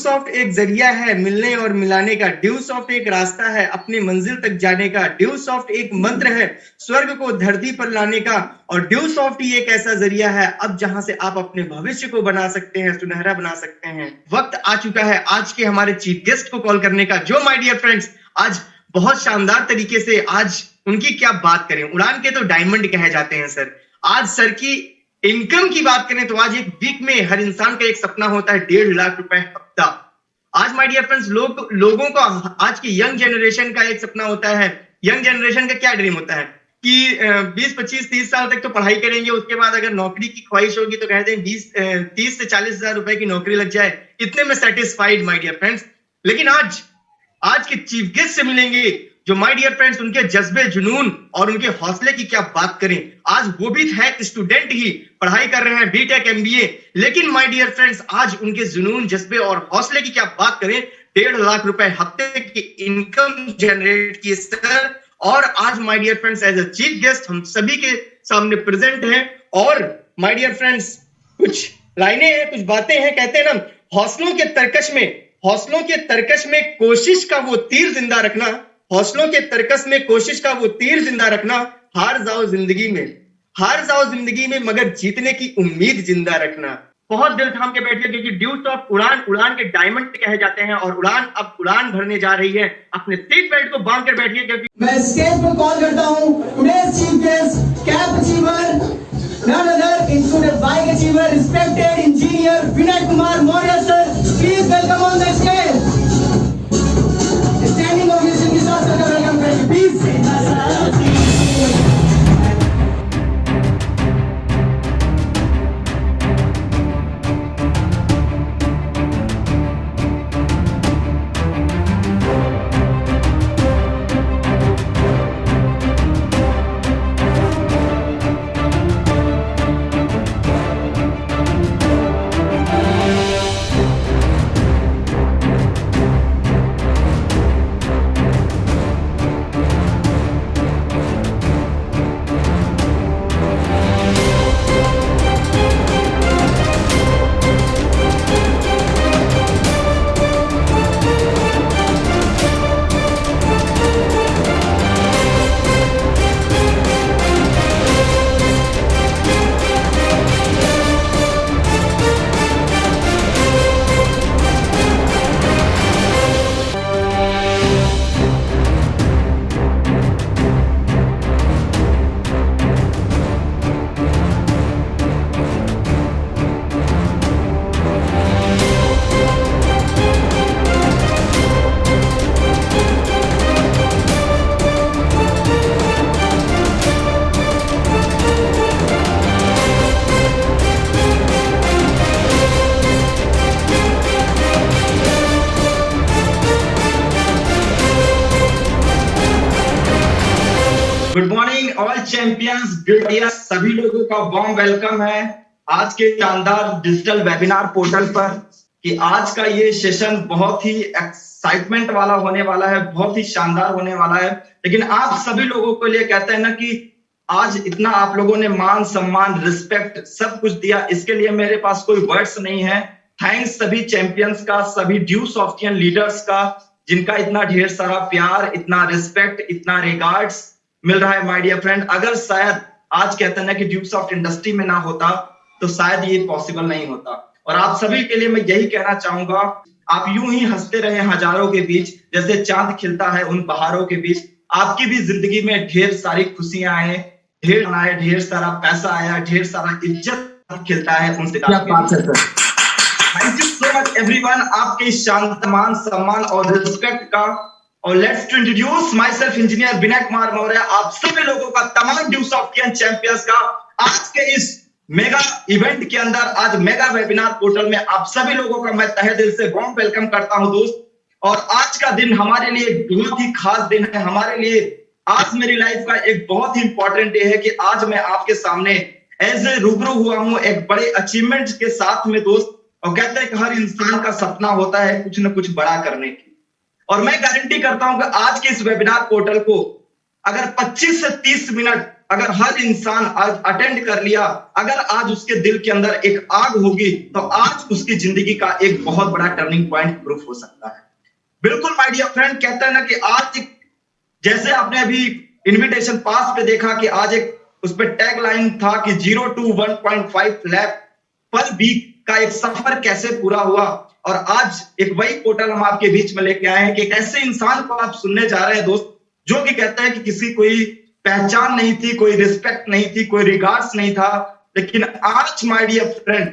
Soft एक जरिया है मिलने और मिलाने का, ड्यू सॉफ्ट एक रास्ता है अपनी मंजिल तक जाने का, ड्यू सॉफ्ट एक मंत्र है स्वर्ग को धरती पर लाने का, और ड्यू सॉफ्ट ही एक ऐसा जरिया है अब जहां से आप अपने भविष्य को बना सकते हैं, सुनहरा बना सकते हैं। वक्त आ चुका है आज के हमारे चीफ गेस्ट को कॉल करने का, जो माय डियर फ्रेंड्स आज बहुत शानदार तरीके से, आज उनकी क्या बात करें, उड़ान के तो डायमंड कहे जाते हैं सर। आज सर की इनकम की बात करें तो आज एक वीक में हर इंसान का एक सपना होता है 1.5 लाख रुपए हफ्ता। आज माय डियर फ्रेंड्स लोगों का, आज की यंग जनरेशन का एक सपना होता है। यंग जनरेशन का क्या ड्रीम होता है कि 20 25 30 साल तक तो पढ़ाई करेंगे, उसके बाद अगर नौकरी की ख्वाहिश होगी तो कहते हैं 30 से 40 हजार रुपए की नौकरी लग जाए, इतने में सेटिस्फाइड माय डियर फ्रेंड्स। लेकिन आज के चीफ गेस्ट से मिलेंगे जो माय डियर फ्रेंड्स उनके जज्बे, जुनून और उनके हौसले की क्या बात करें। आज वो भी है स्टूडेंट ही, पढ़ाई कर रहे हैं बीटेक एमबीए, लेकिन माय डियर फ्रेंड्स आज उनके जुनून, जज्बे और हौसले की क्या बात करें। 1.5 लाख रुपए हफ्ते की इनकम जनरेट की सर, और आज my dear friends as a chief guest हम सभी के सामने प्रेजेंट हैं। और माय डियर फ्रेंड्स कुछ लाइनें हैं, कुछ बातें हैं, कहते हैं ना हौसलों के तर्कश में कोशिश का वो तीर जिंदा रखना, हौसलों के तर्कस में कोशिश का वो तीर जिंदा रखना, हार जाओ जिंदगी में मगर जीतने की उम्मीद जिंदा रखना। बहुत दिल थाम के बैठिए क्योंकि ड्यू सॉफ्ट उड़ान के डायमंड कहे जाते हैं, और उड़ान अब उड़ान भरने जा रही है। अपने सीट बेल्ट को बांध कर बैठिए क्योंकि मैं स्टेज पर कॉल करता हूं today's chief guest, cap achiever, none other included bike achiever, respected engineer Vinay Kumar Maurya sir. Please welcome on the stage. Standing ovation के साथ सर welcome करें please. Good morning all champions, सभी लोगों का warm welcome है आज के शानदार डिजिटल वेबिनार पोर्टल पर। कि आज का ये सेशन बहुत ही एक्साइटमेंट वाला होने वाला है, बहुत ही शानदार होने वाला है। लेकिन आप सभी लोगों के लिए कहते हैं ना कि आज इतना आप लोगों ने मान सम्मान, रिस्पेक्ट सब कुछ दिया, इसके लिए मेरे पास कोई वर्ड्स नहीं है। थैंक्स सभी चैंपियंस का, सभी ड्यू सॉफ्टियन लीडर्स का, जिनका इतना ढेर सारा प्यार, इतना रिस्पेक्ट, इतना रिगार्ड्स मिल रहा है माय डियर फ्रेंड। अगर शायद आज कहते हैं ना कि ड्यू सॉफ्ट इंडस्ट्री में ना होता तो शायद ये पॉसिबल नहीं होता। और आप सभी के लिए मैं यही कहना चाहूंगा, आप यूं ही हंसते रहे हजारों के बीच, जैसे चांद खिलता है उन बहारों के बीच। आपकी भी जिंदगी में ढेर सारी खुशियां आए, ढेर सारा पैसा आया, ढेर सारा इज्जत खिलता है उन सितारों के बीच। Thank you so much everyone, आपके शांत मान सम्मान और रिस्पेक्ट का। और let's to introduce myself engineer Vinay Kumar Maurya, आप सभी लोगों का, तमाम ड्यू सॉफ्टियन चैंपियंस का आज के इस मेगा इवेंट के अंदर, आज मेगा वेबिनार पोर्टल में आप सभी लोगों का मैं तहे दिल से वार्म वेलकम करता हूं दोस्त। और आज का दिन हमारे लिए बहुत ही खास दिन है, हमारे लिए आज मेरी लाइफ का एक बहुत ही इंपॉर्टेंट डे है कि आज मैं आपके सामने एज ए रूबरू हुआ हूं एक बड़े अचीवमेंट के साथ में दोस्त। और कहते हैं कि हर इंसान का सपना होता है कुछ न कुछ बड़ा करने की, और मैं गारंटी करता हूं कि आज के इस वेबिनार पोर्टल को अगर 25 से 30 मिनट अगर हर इंसान आज अटेंड कर लिया, अगर आज उसके दिल के अंदर एक आग होगी, तो आज उसकी जिंदगी का एक बहुत बड़ा टर्निंग पॉइंट प्रूफ हो सकता है। बिल्कुल माय डियर फ्रेंड, कहते हैं ना कि आज जैसे आपने अभी इनविटेशन पास पे देखा कि आज एक उस पे टैग लाइन था कि 0 to 1.5 लाख पर वीक का एक सफर कैसे पूरा हुआ, और आज एक वही पोर्टल हम आपके बीच में लेके आए हैं कि एक ऐसे इंसान को आप सुनने जा रहे हैं दोस्त, जो कि कहता है कि किसी कोई पहचान नहीं थी, कोई रिस्पेक्ट नहीं थी, कोई रिगार्ड्स नहीं था, लेकिन आज माय डियर फ्रेंड,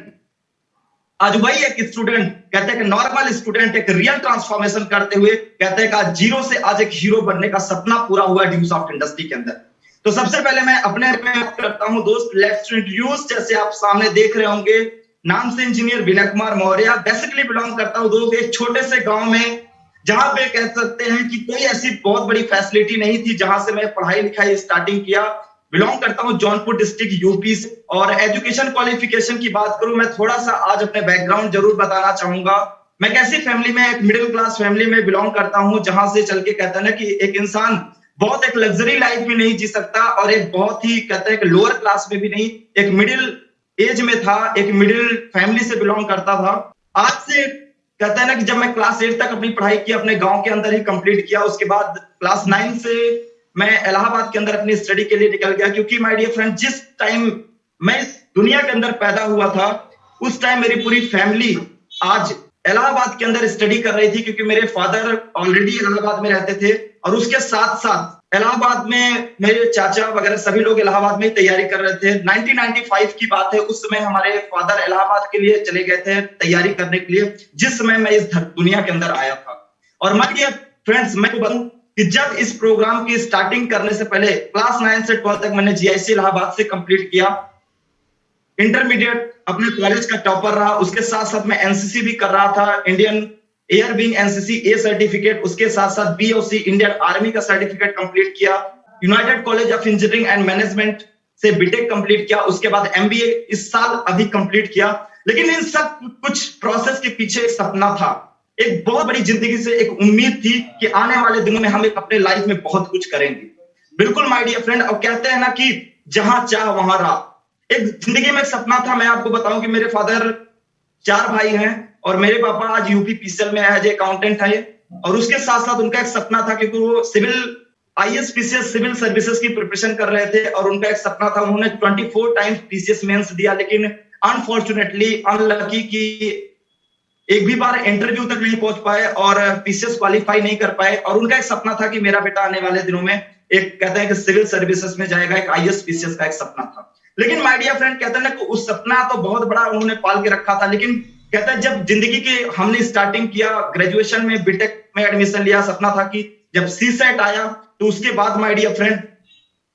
आज वही एक स्टूडेंट कहते हैं कि नॉर्मल स्टूडेंट एक रियल ट्रांसफॉर्मेशन करते हुए कहते हैं कि आज जीरो से आज एक हीरो बनने का सपना पूरा हुआ ड्यूसॉफ्ट इंडस्ट्री के अंदर। तो सबसे पहले मैं अपने में करता हूं दोस्त, लेट्स इंट्रोड्यूस, जैसे आप सामने देख रहे होंगे, नाम से engineer Vinay Kumar Maurya, basically belong करता हूं दोस्त एक छोटे से गांव में, जहां पे कह सकते हैं कि कोई ऐसी बहुत बड़ी फैसिलिटी नहीं थी, जहां से मैं पढ़ाई लिखाई स्टार्टिंग किया। बिलोंग करता हूं जौनपुर डिस्ट्रिक्ट यूपी से, और एजुकेशन क्वालिफिकेशन की बात करूं, मैं थोड़ा सा आज अपने बैकग्राउंड जरूर बताना चाहूंगा। मैं कैसी फैमिली में, एक मिडिल क्लास फैमिली में बिलोंग करता हूं, जहां से चल के कहते हैं ना कि एक इंसान बहुत एक लग्जरी लाइफ भी नहीं जी सकता, और एक बहुत ही कहते हैं कि लोअर क्लास में भी नहीं, एक मिडिल एज में था, एक मिडिल फैमिली से बिलोंग करता था। आज से कहते हैं ना कि जब मैं क्लास 8 तक अपनी पढ़ाई की अपने गांव के अंदर ही कंप्लीट किया, उसके बाद क्लास 9 से मैं इलाहाबाद के अंदर अपनी स्टडी के लिए निकल गया, क्योंकि माय डियर फ्रेंड, जिस टाइम मैं इस दुनिया के अंदर पैदा हुआ था, उस टाइम मेरी पूरी फैमिली आज इलाहाबाद के अंदर स्टडी कर रही थी, क्योंकि मेरे फादर ऑलरेडी इलाहाबाद में रहते थे, और उसके साथ साथ इलाहाबाद में मेरे चाचा वगैरह सभी लोग इलाहाबाद में तैयारी कर रहे थे। 1995 की बात है, उस समय हमारे फादर इलाहाबाद के लिए चले गए थे तैयारी करने के लिए, जिस समय मैं इस दुनिया के अंदर आया था। और माय डियर फ्रेंड्स, मैं बताऊं कि जब इस प्रोग्राम की स्टार्टिंग करने से पहले क्लास 9 से 12 तक मैंने जीआईसी इलाहाबाद से कंप्लीट किया। इंटरमीडिएट अपने कॉलेज का टॉपर रहा, उसके साथ साथ मैं एनसीसी भी कर रहा था, Indian air wing NCC A certificate, उसके साथ साथ बीओसी इंडियन आर्मी का सर्टिफिकेट कंप्लीट किया, United college of Engineering and management से बीटेक कंप्लीट किया, उसके बाद एमबीए इस साल अभी कंप्लीट किया। लेकिन इन सब कुछ प्रोसेस के पीछे एक सपना था, एक बहुत बड़ी जिंदगी से एक उम्मीद थी कि आने वाले दिनों में हम एक अपने लाइफ में बहुत कुछ करेंगे। बिल्कुल माय डियर फ्रेंड, और कहते हैं ना कि जहां चाह वहां राह, एक जिंदगी में एक सपना था। मैं आपको बताऊं कि मेरे फादर 4 भाई हैं, और मेरे पापा आज यूपी पीसीएल में एज अकाउंटेंट है, और उसके साथ साथ उनका एक सपना था, क्योंकि वो civil IAS PCS civil services की प्रिपरेशन कर रहे थे, और उनका एक सपना था, उन्होंने 24 टाइम्स पीसीएस मेंस दिया, लेकिन अनफॉर्चुनेटली अनलकी कि एक भी बार इंटरव्यू तक नहीं पहुंच पाए और पीसीएस क्वालिफाई नहीं कर पाए। और उनका एक सपना था कि मेरा बेटा आने वाले दिनों में एक कहते हैं कि सिविल सर्विसेज में जाएगा, एक आईएएस पीसीएस का एक सपना था। लेकिन माय डियर फ्रेंड, कहते हैं ना कि उस सपना तो बहुत बड़ा उन्होंने पाल के रखा था, लेकिन कहता है जब जिंदगी के हमने स्टार्टिंग किया, ग्रेजुएशन में बीटेक में एडमिशन लिया, सपना था कि जब सीसेट आया, तो उसके बाद माय डियर फ्रेंड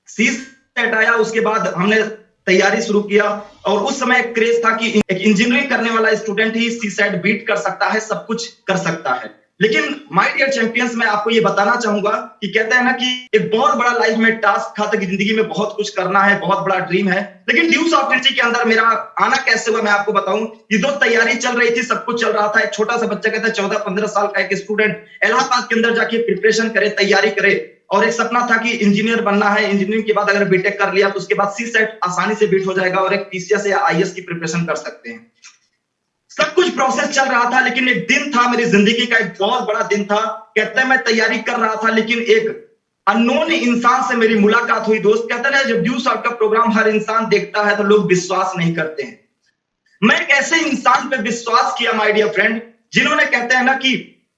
सीसेट आया, उसके बाद हमने तैयारी शुरू किया, और उस समय एक क्रेज था कि एक इंजीनियरिंग करने वाला स्टूडेंट ही सीसेट बीट कर सकता है, सब कुछ कर सकता है। लेकिन माय डियर चैंपियंस, मैं आपको ये बताना चाहूंगा कि कहते हैं ना कि एक बहुत बड़ा लाइफ में टास्क था, कि जिंदगी में बहुत कुछ करना है, बहुत बड़ा ड्रीम है। लेकिन ड्यूसॉफ्ट इंडस्ट्री के अंदर मेरा आना कैसे हुआ, मैं आपको बताऊं। ये दो तैयारी चल रही थी, सब कुछ चल रहा था। एक छोटा सा बच्चा कहता है 14-15 साल का एक स्टूडेंट इलाहाबाद के अंदर जाके प्रिपरेशन करे, तैयारी करे, और एक सपना था कि इंजीनियर बनना है, इंजीनियरिंग के बाद अगर बीटेक कर लिया तो उसके बाद सीसेट आसानी से बीट हो जाएगा, और एक पीसीएस या आईएएस की प्रिपरेशन कर सकते हैं। सब कुछ प्रोसेस चल रहा था, लेकिन एक दिन था मेरी जिंदगी का, एक बहुत बड़ा दिन था। कहते हैं मैं तैयारी कर रहा था, लेकिन एक अननोन इंसान से मेरी मुलाकात हुई दोस्त। कहते हैं जब ड्यूसॉफ्ट का प्रोग्राम हर इंसान देखता है तो लोग विश्वास नहीं करते हैं। मैं एक ऐसे इंसान पे विश्वास किया माय डियर फ्रेंड, जिन्होंने कहते हैं ना कि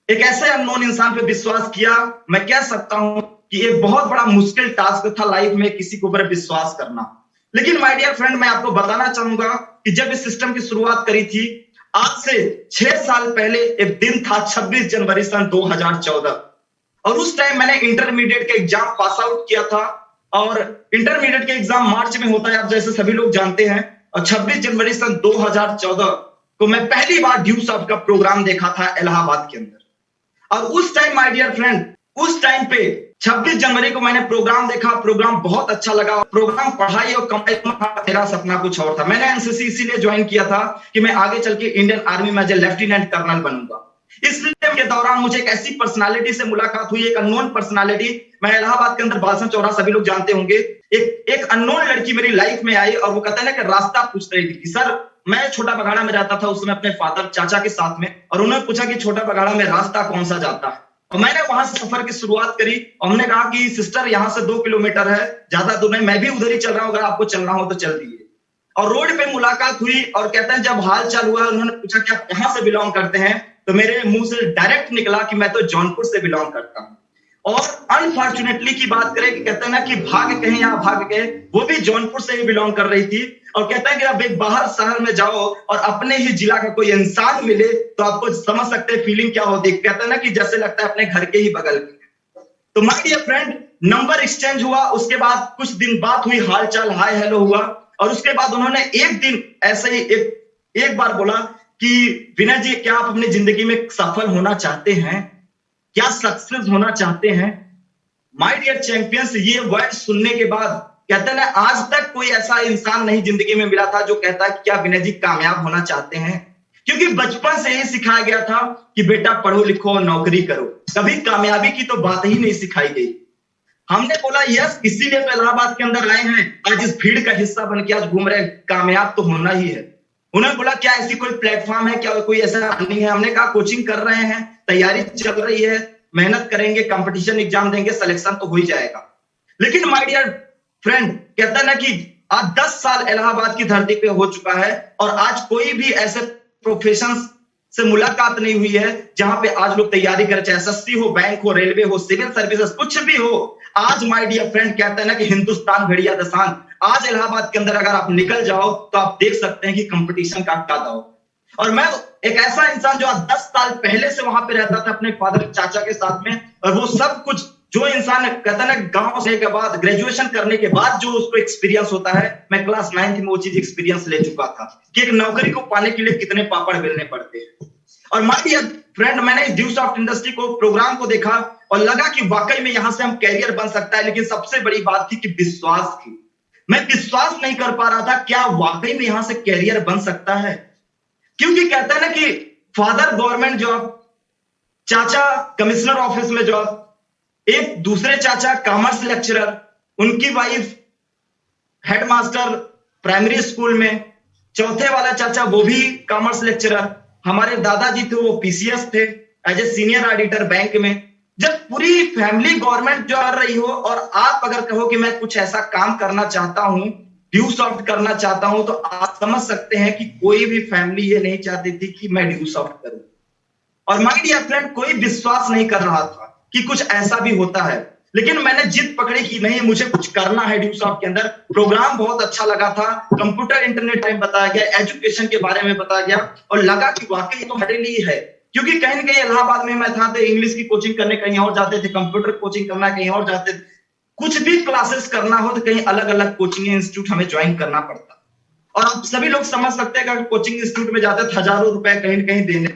एक ऐसे अननोन इंसान पे विश्वास किया। मैं कह सकता हूं कि एक बहुत बड़ा मुश्किल टास्क था लाइफ में किसी के ऊपर विश्वास करना। लेकिन माय डियर फ्रेंड, मैं आपको बताना चाहूंगा कि जब इस सिस्टम की शुरुआत करी थी, आज से 6 साल पहले एक दिन था 26 जनवरी सन 2014, और उस टाइम मैंने इंटरमीडिएट का एग्जाम पास आउट किया था। और इंटरमीडिएट का एग्जाम मार्च में होता है, आप जैसे सभी लोग जानते हैं। और 26 जनवरी सन 2014 को मैं पहली बार ड्यूसॉफ्ट का प्रोग्राम देखा था इलाहाबाद के अंदर। और उस टाइम माय डियर फ्रेंड, उस टाइम पे 26 जनवरी को मैंने प्रोग्राम देखा, प्रोग्राम बहुत अच्छा लगा। प्रोग्राम पढ़ाई और कमाई में मेरा सपना कुछ और था। मैंने एनसीसी इसीलिए ज्वाइन किया था कि मैं आगे चल के इंडियन आर्मी में एज ए लेफ्टिनेंट कर्नल बनूंगा। इसलिए के दौरान मुझे एक ऐसी पर्सनालिटी से मुलाकात हुई, एक अननोन पर्सनालिटी। मैं इलाहाबाद के अंदर बालसन चौराहा सभी लोग जानते होंगे, एक अननोन लड़की मेरी लाइफ में आई और वो कहता है ना कि रास्ता पूछ रही थी कि सर, मैं छोटा बघाड़ा में रहता था उस समय अपने फादर चाचा के साथ में, और उन्होंने पूछा कि छोटा बघाड़ा में रास्ता कौन सा जाता है। और मैंने वहां से सफर की शुरुआत करी और हमने कहा कि सिस्टर यहाँ से 2 किलोमीटर है, ज्यादा दूर नहीं, मैं भी उधर ही चल रहा हूँ, अगर आपको चलना हो तो चल दीजिए। और रोड पे मुलाकात हुई और कहते हैं जब हाल चाल हुआ, उन्होंने पूछा कि आप कहां से बिलोंग करते हैं, तो मेरे मुंह से डायरेक्ट निकला कि मैं तो जौनपुर से बिलोंग करता हूं। और अनफॉर्चुनेटली की बात करें कि कहते हैं ना कि भाग कहीं या भाग गए, वो भी जौनपुर से ही बिलोंग कर रही थी। और कहते हैं कि अब एक बाहर शहर में जाओ और अपने ही जिला का कोई इंसान मिले तो आपको समझ सकते हैं फीलिंग क्या होती है। कहते हैं ना कि जैसे लगता है अपने घर के ही बगल में। तो my dear friend, number exchange हुआ, उसके बाद कुछ दिन बात हुई, हाल चाल हाय हेलो हुआ, और उसके बाद उन्होंने एक दिन ऐसे ही एक बार बोला कि विनय जी, क्या आप अपनी जिंदगी में सफल होना चाहते हैं, क्या सक्सेस होना चाहते हैं? माय डियर चैंपियंस, ये वर्ड सुनने के बाद कहते हैं ना, आज तक कोई ऐसा इंसान नहीं जिंदगी में मिला था जो कहता है कि क्या विनय जी कामयाब होना चाहते हैं, क्योंकि बचपन से ही सिखाया गया था कि बेटा पढ़ो लिखो नौकरी करो, कभी कामयाबी की तो बात ही नहीं सिखाई गई। हमने बोला यस, इसीलिए तो इलाहाबाद के अंदर आए हैं, आज इस भीड़ का हिस्सा बन के आज घूम रहे हैं, कामयाब तो होना ही है। उन्होंने बोला क्या ऐसी कोई प्लेटफॉर्म है, क्या कोई ऐसा नहीं है? हमने कहा कोचिंग कर रहे हैं, तैयारी चल रही है, मेहनत करेंगे, कंपटीशन एग्जाम देंगे, सिलेक्शन तो हो ही जाएगा। लेकिन माय डियर फ्रेंड, कहता है ना कि आज 10 साल इलाहाबाद की धरती पे हो चुका है और आज कोई भी ऐसे प्रोफेशन से मुलाकात नहीं हुई है जहां पे आज लोग तैयारी करें, चाहे एसएससी हो, बैंक हो, रेलवे हो, सिविल सर्विसेज, कुछ भी हो। आज माय डियर फ्रेंड कहते हैं ना कि हिंदुस्तान घड़िया दसान, आज इलाहाबाद के अंदर अगर आप निकल जाओ तो आप देख सकते हैं कि कंपटीशन का क्या दाव। और मैं एक ऐसा इंसान जो आज 10 साल पहले से वहां पे रहता था अपने फादर चाचा के साथ में, और वो सब कुछ जो इंसान कहता है ना गांव से के बाद ग्रेजुएशन करने के बाद जो उसको एक्सपीरियंस होता है, मैं क्लास 9th में वो चीज एक्सपीरियंस ले चुका था कि एक नौकरी को पाने के लिए कितने पापड़ बेलने पड़ते हैं। और माय डियर फ्रेंड, मैंने ड्यूस ऑफ इंडस्ट्री को प्रोग्राम को देखा और लगा कि वाकई में यहां से हम कैरियर बन सकता है, लेकिन सबसे बड़ी बात थी कि विश्वास की। मैं विश्वास नहीं कर पा रहा था क्या वाकई में यहां से कैरियर बन सकता है, क्योंकि कहता है ना कि फादर गवर्नमेंट जॉब, चाचा कमिश्नर ऑफिस में जॉब, एक दूसरे चाचा कॉमर्स लेक्चरर, उनकी वाइफ हेडमास्टर प्राइमरी स्कूल में, चौथे वाला चाचा वो भी कॉमर्स लेक्चरर, हमारे दादाजी थे वो पीसीएस थे as a senior auditor bank में। जब पूरी फैमिली गवर्नमेंट जो आ रही हो और आप अगर कहो कि मैं कुछ ऐसा काम करना चाहता हूं, ड्यू सॉफ्ट करना चाहता हूं, तो आप समझ सकते हैं कि कोई भी फैमिली ये नहीं चाहती थी कि मैं ड्यू सॉफ्ट करूं। और माय डियर फ्रेंड, कोई विश्वास नहीं कर रहा था कि कुछ ऐसा भी होता है, लेकिन मैंने जिद पकड़ी कि नहीं, मुझे कुछ करना है ड्यू सॉफ्ट के अंदर। प्रोग्राम बहुत अच्छा लगा था, कंप्यूटर इंटरनेट में बताया गया, एजुकेशन के बारे में बताया गया और लगा कि वाकई तो हमारे लिए है, क्योंकि कहीं न कहीं इलाहाबाद में मैं था तो इंग्लिश की कोचिंग करने कहीं और जाते थे, कंप्यूटर कोचिंग करना कहीं और जाते थे, कुछ भी क्लासेस करना हो तो कहीं अलग अलग कोचिंग इंस्टीट्यूट हमें ज्वाइन करना पड़ता। और आप सभी लोग समझ सकते हैं कि कोचिंग इंस्टीट्यूट में जाते थे हजारों रुपए कहीं न कहीं देने,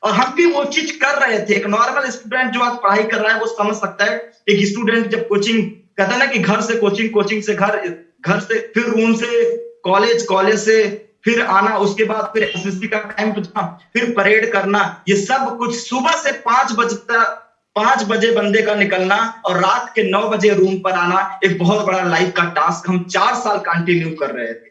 और हम भी वो चीज कर रहे थे। एक नॉर्मल स्टूडेंट जो आज पढ़ाई कर रहा है वो समझ सकता है, एक स्टूडेंट जब कोचिंग कहता है ना कि घर से कोचिंग, कोचिंग से घर, घर से फिर रूम से कॉलेज, कॉलेज से फिर आना, उसके बाद फिर एसएससी का टाइम बचना, फिर परेड करना, ये सब कुछ सुबह से 5 बजे बंदे का निकलना और रात के 9 बजे रूम पर आना, एक बहुत बड़ा लाइफ का टास्क हम 4 साल कंटिन्यू कर रहे थे।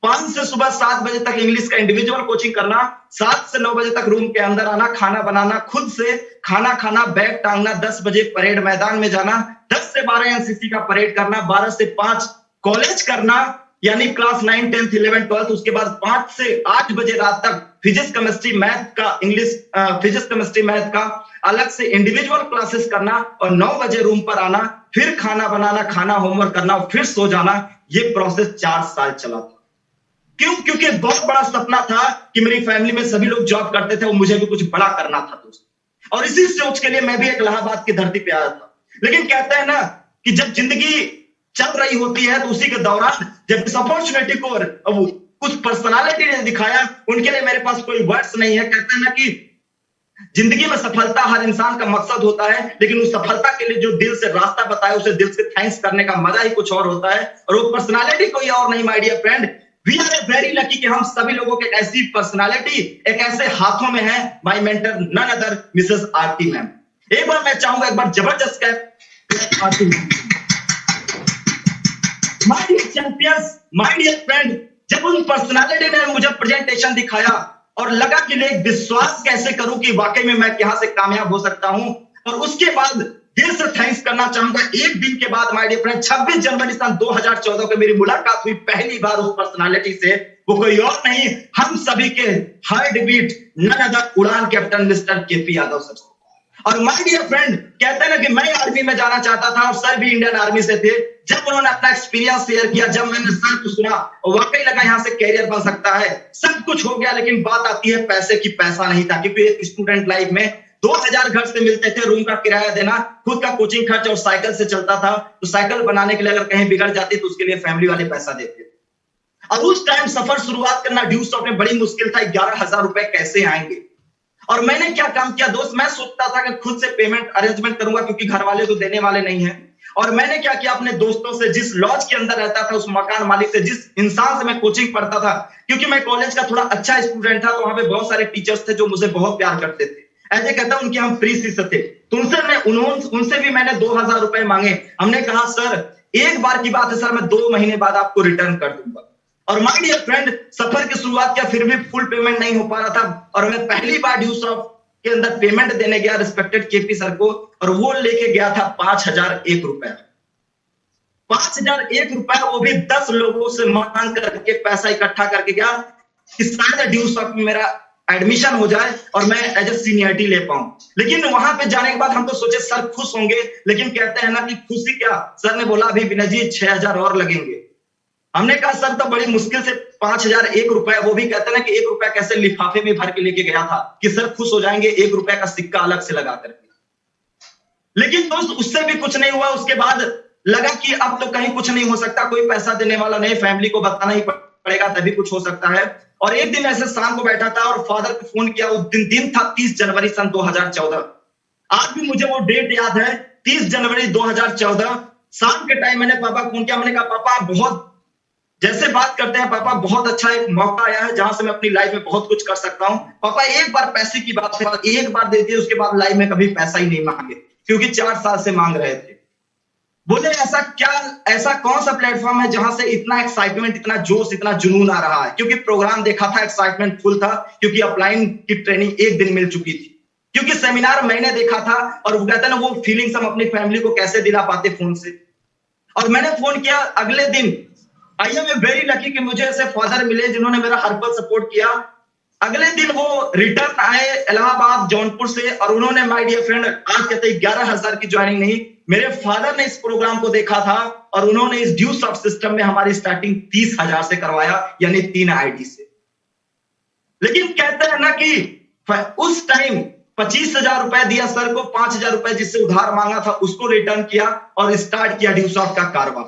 5 से सुबह 7 बजे तक इंग्लिश का इंडिविजुअल कोचिंग करना, 7 से 9 बजे तक रूम के अंदर आना, खाना बनाना, खुद से खाना खाना, बैग टांगना, 10 बजे परेड मैदान में जाना, 10 से 12 एनसीसी का परेड करना, 12 से 5 कॉलेज करना, यानी क्लास 9, 10th, 11th, 12th, उसके बाद 5 से 8 बजे रात तक फिजिक्स केमिस्ट्री मैथ का, इंग्लिश फिजिक्स केमिस्ट्री मैथ का अलग से इंडिविजुअल क्लासेस करना और 9 बजे रूम पर आना, फिर खाना बनाना, खाना होमवर्क करना और फिर सो जाना। ये प्रोसेस 4 साल चला था। क्यों? क्योंकि बहुत बड़ा सपना था कि मेरी फैमिली में सभी लोग जॉब करते थे और मुझे भी कुछ बड़ा करना था दोस्त, और इसी सोच के लिए मैं भी एक इलाहाबाद की धरती पे आया था। लेकिन कहते हैं ना कि जब जिंदगी चल रही होती है तो उसी के दौरान जब इस अपॉर्चुनिटी को कुछ पर्सनालिटी ने दिखाया, उनके लिए मेरे पास कोई वर्ड्स नहीं है। कहते हैं ना कि जिंदगी में सफलता हर इंसान का मकसद होता है, लेकिन उस सफलता के लिए जो दिल से रास्ता बताए उसे दिल से थैंक्स करने का मजा ही कुछ और होता है। और वो पर्सनालिटी कोई और नहीं my dear friend, we are a very lucky कि हम सभी लोगों के एक ऐसी पर्सनालिटी, एक ऐसे हाथों में है, my mentor none other Mrs Aarti ma'am. एक बार मैं चाहूंगा, एक बार जबरदस्त clap Aarti ma'am. My dear champions, my dear friend, जब उन पर्सनालिटी ने मुझे प्रेजेंटेशन दिखाया और लगा कि मैं विश्वास कैसे करूं कि वाकई में मैं यहां से कामयाब हो सकता हूं, और उसके बाद दिल से थैंक्स करना चाहूंगा। एक दिन के बाद माय डियर फ्रेंड 26 जनवरी सन 2014 को मेरी मुलाकात हुई पहली बार उस पर्सनालिटी से। वो कोई और नहीं, हम सभी के हार्ट बीट नन अदर उड़ान captain mister KP Yadav sir. और माय डियर फ्रेंड, कहते हैं ना कि मैं आर्मी में जाना चाहता था और सर भी इंडियन आर्मी से थे। जब उन्होंने अपना एक्सपीरियंस शेयर किया, जब मैंने सर को सुना, वाकई लगा यहाँ से कैरियर बन सकता है। सब कुछ हो गया, लेकिन बात आती है पैसे की। पैसा नहीं था, क्योंकि एक स्टूडेंट लाइफ में 2000 घर से मिलते थे, रूम का किराया देना, खुद का कोचिंग खर्च और साइकिल से चलता था। तो साइकिल बनाने के लिए अगर कहीं बिगड़ जाती तो उसके लिए फैमिली वाले पैसा देते। और उस टाइम सफर शुरुआत करना ड्यू स्टॉप में बड़ी मुश्किल था। 11,000 रुपए कैसे आएंगे? और मैंने क्या काम किया दोस्त, मैं सोचता था कि खुद से पेमेंट अरेंजमेंट करूंगा, क्योंकि घर वाले तो देने वाले नहीं है। और मैंने क्या किया, अपने दोस्तों से, जिस लॉज के अंदर रहता था, उस मकान मालिक से, जिस इंसान से मैं कोचिंग पढ़ता था, क्योंकि मैं कॉलेज का थोड़ा अच्छा स्टूडेंट था, तो वहां पे बहुत सारे टीचर्स थे जो मुझे बहुत प्यार करते थे। ऐसे कहता उनके हम प्री शिष्य थे। तो उनसे भी मैंने 2000 रुपए मांगे। हमने कहा सर, एक बार की बात है सर, मैं 2 महीने बाद आपको रिटर्न कर दूंगा। और माय डियर फ्रेंड, सफर की शुरुआत किया, फिर भी फुल पेमेंट नहीं हो पा रहा था। और मैं पहली बार ड्यू स्टॉप के अंदर पेमेंट देने गया रिस्पेक्टेड केपी सर को, और वो लेके गया था 5001 रुपए। 5001 रुपए, वो भी 10 लोगों से मांग करके पैसा इकट्ठा करके गया कि शायद ड्यू स्टॉप में मेरा एडमिशन हो जाए और मैं एज ए सीनियरिटी ले पाऊं। लेकिन वहां पे जाने के बाद हम तो सोचे सर खुश होंगे, लेकिन कहते हैं ना कि खुशी क्या, सर ने बोला अभी विनय जी 6000 और लगेंगे। हमने कहा सर तो बड़ी मुश्किल से 5001 रुपए, वो भी कहते हैं ना कि 1 रुपया कैसे लिफाफे में भर के लेके गया था कि सर खुश हो जाएंगे, 1 रुपया का सिक्का अलग से लगा करके। लेकिन दोस्त उससे भी कुछ नहीं हुआ। उसके बाद लगा कि अब तो कहीं कुछ नहीं हो सकता, कोई पैसा देने वाला नहीं, फैमिली को बताना ही पड़ेगा तभी कुछ हो सकता है। और एक दिन ऐसे शाम को बैठा था और फादर को फोन किया। उस दिन था 30 जनवरी सन 2014। आज भी मुझे वो डेट याद है, 30 जनवरी 2014 शाम के टाइम मैंने पापा को फोन किया। मैंने कहा पापा, बहुत जैसे बात करते हैं पापा, बहुत अच्छा एक मौका आया है जहां से मैं अपनी लाइफ में बहुत कुछ कर सकता हूं। पापा एक बार पैसे की बात है, एक बार दे दिए, उसके बाद लाइफ में कभी पैसा ही नहीं मांगे, क्योंकि 4 साल से मांग रहे थे। बोले ऐसा क्या, ऐसा कौन सा प्लेटफॉर्म है जहां से इतना एक्साइटमेंट, इतना जोश, इतना जुनून आ रहा है? क्योंकि प्रोग्राम देखा था, एक्साइटमेंट फुल था, क्योंकि अपलाइन की ट्रेनिंग एक दिन मिल चुकी थी, क्योंकि सेमिनार मैंने देखा था। और वो कहते हैं ना, वो फीलिंग्स हम अपनी फैमिली को कैसे दिला पाते फोन से। और मैंने फोन किया अगले दिन। आई एम वेरी लकी कि मुझे ऐसे फादर मिले जिन्होंने मेरा हर पल सपोर्ट किया। अगले दिन वो रिटर्न आए इलाहाबाद जौनपुर से, और उन्होंने माय डियर फ्रेंड आज कहते 11,000 की ज्वाइनिंग नहीं, मेरे फादर ने इस प्रोग्राम को देखा था और उन्होंने इस ड्यू सॉफ्ट सिस्टम में हमारी स्टार्टिंग 30,000 से करवाया, यानी 3 आईडी से। लेकिन कहते हैं ना कि उस टाइम 25,000 रुपए दिया सर को, 5,000 रुपए जिससे उधार मांगा था उसको रिटर्न किया और स्टार्ट किया ड्यू सॉफ्ट का कारवा।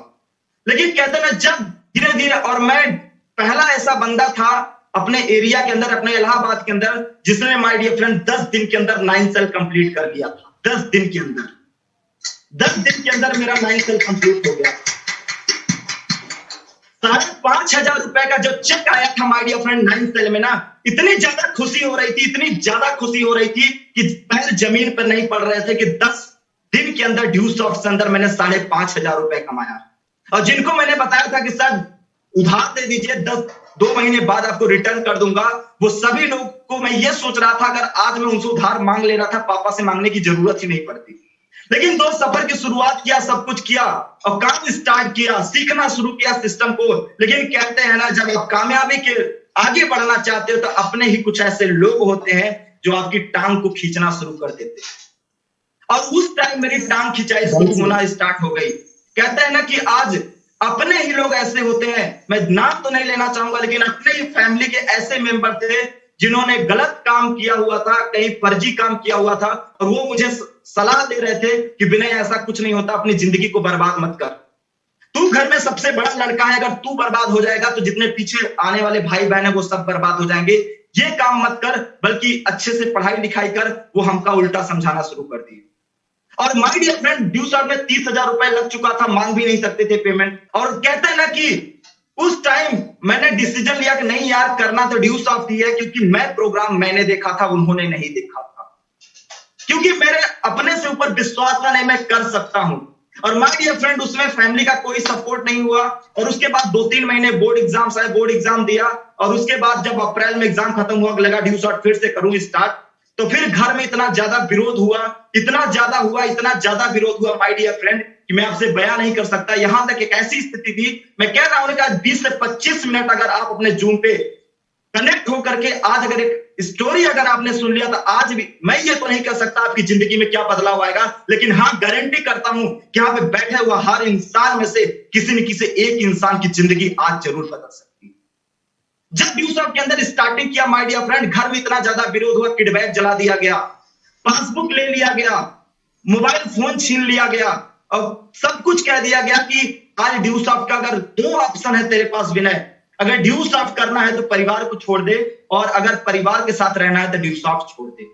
लेकिन कहते हैं ना, जब धीरे धीरे, और मैं पहला ऐसा बंदा था अपने एरिया के अंदर, अपने इलाहाबाद के अंदर, जिसने माय डियर फ्रेंड 10 दिन के अंदर 9 सेल कंप्लीट कर दिया था। 10 दिन के अंदर, 10 दिन के अंदर मेरा 9 सेल कंप्लीट हो गया। 5,500 रुपए का जो चेक आया था माय डियर फ्रेंड 9 सेल में ना, इतनी ज्यादा खुशी हो रही थी, इतनी ज्यादा खुशी हो रही थी कि पैर जमीन पर नहीं पड़ रहे थे कि 10 दिन के अंदर ड्यू सॉफ्ट के अंदर मैंने 5,500 रुपए कमाया। और जिनको मैंने बताया था कि सर उधार दे दीजिए, 2 महीने बाद आपको रिटर्न कर दूंगा, वो सभी लोग को मैं ये सोच रहा था, अगर आज मैं उनसे उधार मांग ले रहा था, पापा से मांगने की जरूरत ही नहीं पड़ती। लेकिन दोस्त सफर की शुरुआत किया, सब कुछ किया और काम स्टार्ट किया, सीखना शुरू किया सिस्टम को। लेकिन कहते हैं ना, जब आप कामयाबी के आगे बढ़ना चाहते हो तो अपने ही कुछ ऐसे लोग होते हैं जो आपकी टांग को खींचना शुरू कर देते हैं। और उस टाइम मेरी टांग खिंचाई शुरू होना स्टार्ट हो गई। कहते हैं ना कि आज अपने ही लोग ऐसे होते हैं, मैं नाम तो नहीं लेना चाहूंगा, लेकिन अपने ही फैमिली के ऐसे मेंबर थे जिन्होंने गलत काम किया हुआ था, कहीं फर्जी काम किया हुआ था, और वो मुझे सलाह दे रहे थे कि विनय ऐसा कुछ नहीं होता, अपनी जिंदगी को बर्बाद मत कर, तू घर में सबसे बड़ा लड़का है, अगर तू बर्बाद हो जाएगा तो जितने पीछे आने वाले भाई बहन है वो सब बर्बाद हो जाएंगे, ये काम मत कर, बल्कि अच्छे से पढ़ाई लिखाई कर। वो हमका उल्टा समझाना शुरू कर दिए। और my dear friend, due soft में 30,000 रुपए लग चुका था, मांग भी नहीं सकते थे पेमेंट। और कहते हैं ना कि उस टाइम मैंने डिसीजन लिया कि नहीं यार, करना तो ड्यू सॉफ्ट ही है, क्योंकि मैं प्रोग्राम मैंने देखा था, उन्होंने नहीं देखा था, क्योंकि मेरे अपने से ऊपर विश्वास था, नहीं मैं कर सकता हूं। और माय डियर फ्रेंड, उसमें फैमिली का कोई सपोर्ट नहीं हुआ, और उसके बाद 2-3 महीने बोर्ड एग्जाम्स आए, बोर्ड एग्जाम दिया, और उसके बाद जब अप्रैल में एग्जाम खत्म हुआ, लगा ड्यू सॉफ्ट फिर से करूं स्टार्ट, तो फिर घर में इतना ज्यादा विरोध हुआ, इतना ज्यादा विरोध हुआ माय डियर फ्रेंड, कि मैं आपसे बयान नहीं कर सकता। यहां तक एक ऐसी स्थिति थी, मैं कह रहा हूं कि 20 से 25 मिनट अगर आप अपने जूम पे कनेक्ट होकर के आज अगर एक स्टोरी अगर आपने सुन लिया, तो आज भी मैं ये तो नहीं कह सकता आपकी जिंदगी में क्या बदलाव आएगा, लेकिन हाँ गारंटी करता हूं कि यहाँ पे बैठे हुआ हर इंसान में से किसी न किसी एक इंसान की जिंदगी आज जरूर बदल सकती है। जब ड्यू सॉफ्ट के अंदर स्टार्टिंग किया माय डियर फ्रेंड, घर में इतना ज्यादा विरोध हुआ, किडबैक जला दिया गया, पासबुक ले लिया गया, मोबाइल फोन छीन लिया गया, और सब कुछ कह दिया गया कि आज ड्यू सॉफ्ट का अगर 2 ऑप्शन है तेरे पास विनय, अगर ड्यू सॉफ्ट करना है तो परिवार को छोड़ दे, और अगर परिवार के साथ रहना है तो ड्यू सॉफ्ट छोड़ दे।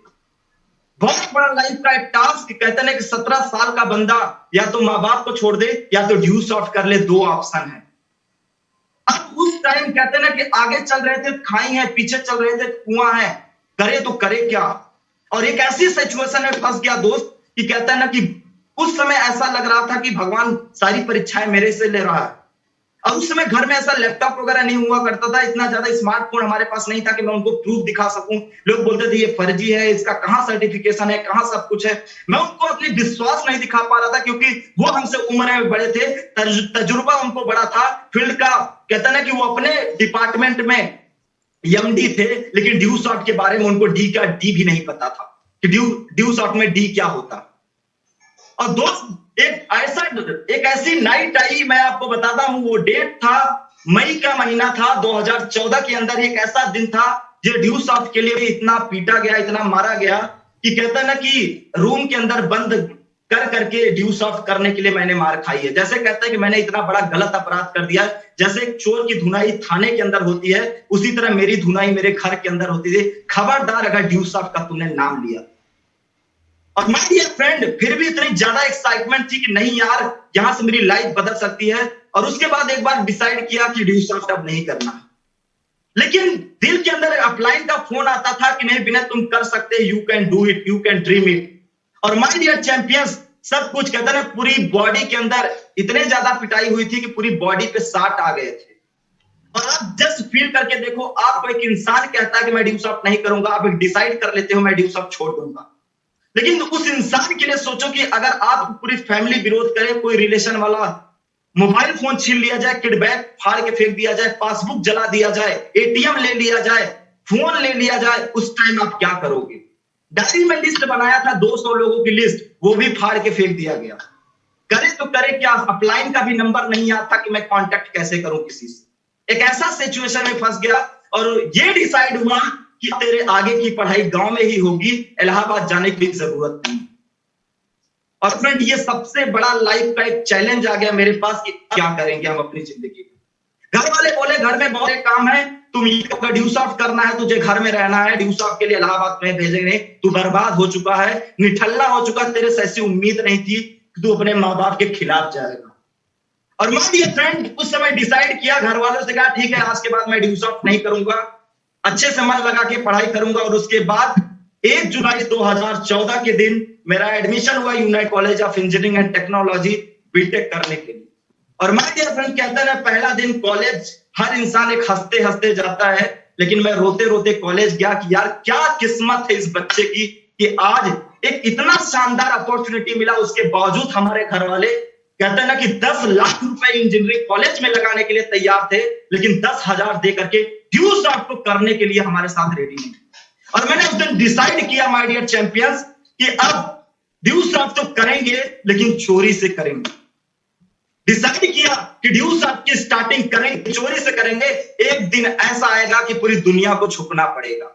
बहुत बड़ा लाइफ का एक टास्क, कहते हैं कि 17 साल का बंदा या तो माँ बाप को छोड़ दे या तो ड्यू सॉफ्ट कर ले, 2 ऑप्शन है। अब उस टाइम कहते हैं ना कि आगे चल रहे थे खाई है, पीछे चल रहे थे कुआं है, करे तो करे क्या। और एक ऐसी सिचुएशन में फंस गया दोस्त कि कहता है ना कि उस समय ऐसा लग रहा था कि भगवान सारी परीक्षाएं मेरे से ले रहा है। और उस समय घर में ऐसा लैपटॉप वगैरह नहीं हुआ करता था, इतना ज्यादा स्मार्टफोन हमारे पास नहीं था कि मैं उनको प्रूफ दिखा सकूं। लोग बोलते थे ये फर्जी है, इसका कहां सर्टिफिकेशन है, कहां सब कुछ है। मैं उनको अपनी विश्वास नहीं दिखा पा रहा था, क्योंकि वो हमसे उम्र में बड़े थे, तजुर्बा उनको बड़ा था फील्ड का। कहता ना कि वो अपने डिपार्टमेंट में एमडी थे, लेकिन ड्यू सॉफ्ट के बारे में उनको डी भी नहीं पता था कि ड्यू सॉफ्ट में डी क्या होता। और दोस्त एक ऐसी नाइट आई, मैं आपको बताता हूं, वो डेट था मई का महीना था 2014 के अंदर। एक ऐसा दिन था जो ड्यू सॉफ्ट के लिए भी इतना पीटा गया, इतना मारा गया कि कहता है ना कि रूम के अंदर बंद कर करके ड्यू सॉफ्ट करने के लिए मैंने मार खाई है। जैसे कहता है कि मैंने इतना बड़ा गलत अपराध कर दिया, जैसे एक चोर की धुनाई थाने के अंदर होती है, उसी तरह मेरी धुनाई मेरे घर के अंदर होती थी। खबरदार अगर ड्यू सॉफ्ट का तूने नाम लिया। और माय डियर फ्रेंड, फिर भी इतनी ज्यादा एक्साइटमेंट थी कि नहीं यार, यहां से मेरी लाइफ बदल सकती है। और उसके बाद एक बार डिसाइड किया कि ड्यू सॉफ्ट अब नहीं करना है, लेकिन दिल के अंदर अपलाइन का फोन आता था कि नहीं विनय तुम कर सकते, you can do it, you can dream it. और माय डियर चैंपियंस, सब कुछ कहते हैं पूरी बॉडी के अंदर इतने ज्यादा पिटाई हुई थी कि पूरी बॉडी पे साट आ गए थे। और आप जस्ट फील करके देखो, आपको एक इंसान कहता है कि मैं ड्यू सॉफ्ट नहीं करूंगा, आप एक डिसाइड कर लेते हो मैं ड्यू सॉफ्ट छोड़ दूंगा। लेकिन उस इंसान के लिए सोचो कि अगर आप पूरी फैमिली विरोध करे, कोई रिलेशन वाला मोबाइल फोन छीन लिया जाए, किडबैक फाड़ के फेंक दिया जाए, पासबुक जला दिया जाए, एटीएम ले लिया जाए, फोन ले लिया जाए, उस टाइम आप क्या करोगे? डायरी में लिस्ट बनाया था 200 लोगों की लिस्ट, वो भी फाड़ के फेंक दिया गया। करे तो करे क्या, अपलाइन का भी नंबर नहीं आता कि मैं कांटेक्ट कैसे करूं किसी से। एक ऐसा सिचुएशन में फंस गया, और ये डिसाइड हुआ कि तेरे आगे की पढ़ाई गांव में ही होगी, इलाहाबाद जाने की जरूरत नहीं। और फ्रेंड, ये सबसे बड़ा लाइफ का एक चैलेंज आ गया मेरे पास कि क्या करेंगे हम अपनी जिंदगी में। घर वाले बोले घर में बहुत काम है, तुम ये ड्यू सॉफ्ट करना है, तुझे घर में रहना है, ड्यू सॉफ्ट के लिए इलाहाबाद में भेजेंगे, तू बर्बाद हो चुका है, निठल्ला हो चुका, तेरे से ऐसी उम्मीद नहीं थी कि तू अपने माँ बाप के खिलाफ जाएगा। और माय डियर फ्रेंड, उस समय डिसाइड किया, घर वालों से कहा ठीक है आज के बाद मैं ड्यू सॉफ्ट नहीं करूंगा, अच्छे से मन लगा के पढ़ाई करूंगा। और उसके बाद 1 जुलाई 2014 के दिन मेरा एडमिशन हुआ United College of Engineering and Technology BTech करने के लिए। और माय डियर फ्रेंड, कहते हैं पहला दिन कॉलेज हर इंसान एक हंसते हंसते जाता है, लेकिन मैं रोते रोते कॉलेज गया कि यार क्या किस्मत है इस बच्चे की कि आज एक इतना शानदार अपॉर्चुनिटी मिला। उसके बावजूद हमारे घर वाले कहते हैं ना कि 10 लाख रुपए इंजीनियरिंग कॉलेज में लगाने के लिए तैयार थे, लेकिन 10,000 दे करके ड्यू सॉफ्ट को करने के लिए हमारे साथ रेडी नहीं। और मैंने उस दिन डिसाइड किया माय डियर चैंपियंस कि अब ड्यू सॉफ्ट तो करेंगे, लेकिन चोरी से करेंगे। डिसाइड किया कि ड्यू सॉफ्ट की स्टार्टिंग करेंगे, चोरी से करेंगे। एक दिन ऐसा आएगा कि पूरी दुनिया को झुकना पड़ेगा।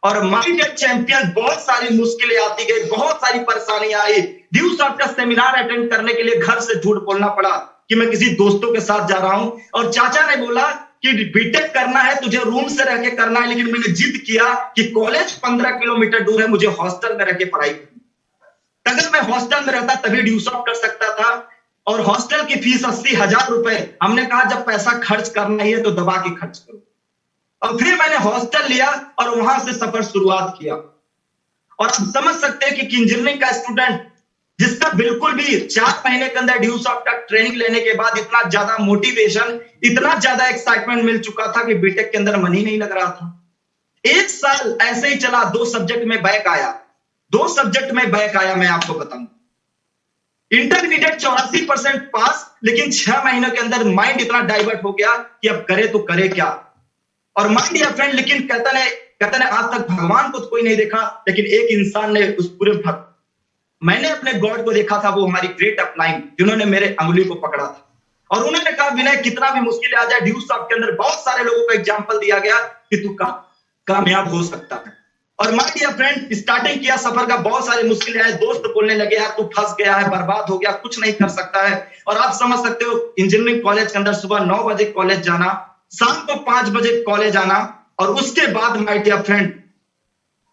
और माय डियर चैंपियन, बहुत सारी मुश्किलें आती गई, बहुत सारी परेशानियां आई। ड्यू सॉफ्ट का सेमिनार अटेंड करने के लिए घर से झूठ बोलना पड़ा कि मैं किसी दोस्तों के साथ जा रहा हूं, और चाचा ने बोला कि बीटेक करना है तुझे, रूम से रह के करना है, लेकिन मैंने जिद किया कि कॉलेज 15 किलोमीटर दूर है, मुझे हॉस्टल में रह के पढ़ाई करनी। अगर मैं हॉस्टल में रहता तभी ड्यू सॉफ्ट कर सकता था। और हॉस्टल की फीस 80,000 रुपए। हमने कहा जब पैसा खर्च करना ही है तो दबा के खर्च करो। और फिर मैंने हॉस्टल लिया और वहां से सफर शुरुआत किया। और आप समझ सकते हैं कि इंजीनियरिंग का स्टूडेंट जिसका बिल्कुल भी 4 महीने के अंदर ड्यू सॉफ्ट का ट्रेनिंग लेने के बाद इतना ज्यादा मोटिवेशन, इतना ज्यादा एक्साइटमेंट मिल चुका था कि बीटेक के अंदर मन ही नहीं लग रहा था। 1 साल ऐसे ही चला, 2 सब्जेक्ट में बैक आया, 2 सब्जेक्ट में बैक आया। मैं आपको बताऊं, इंटरमीडिएट 84% पास, लेकिन 6 महीनों के अंदर माइंड इतना डाइवर्ट हो गया कि अब करे तो करे क्या। और माइंड या फ्रेंड, लेकिन कहता है आज तक भगवान को तो कोई नहीं देखा, लेकिन एक इंसान ने उस पूरे मैंने अपने गॉड को देखा था, वो हमारी ग्रेट अपलाइन, जिन्होंने मेरे अंगुली को पकड़ा था। और उन्होंने कहा विनय कितना भी मुश्किल आ जाए, ड्यू सॉफ्ट के अंदर बहुत सारे लोगों को एग्जांपल दिया गया कि तू कामयाब हो सकता है। और माय डियर फ्रेंड, स्टार्टिंग किया सफर का, बहुत सारे मुश्किलें आए, दोस्त बोलने लगे यार तू फंस गया है, बर्बाद हो गया, कुछ नहीं कर सकता है। और आप समझ सकते हो, इंजीनियरिंग कॉलेज के अंदर सुबह 9 बजे कॉलेज जाना, शाम को 5 बजे कॉलेज आना, और उसके बाद माय डियर फ्रेंड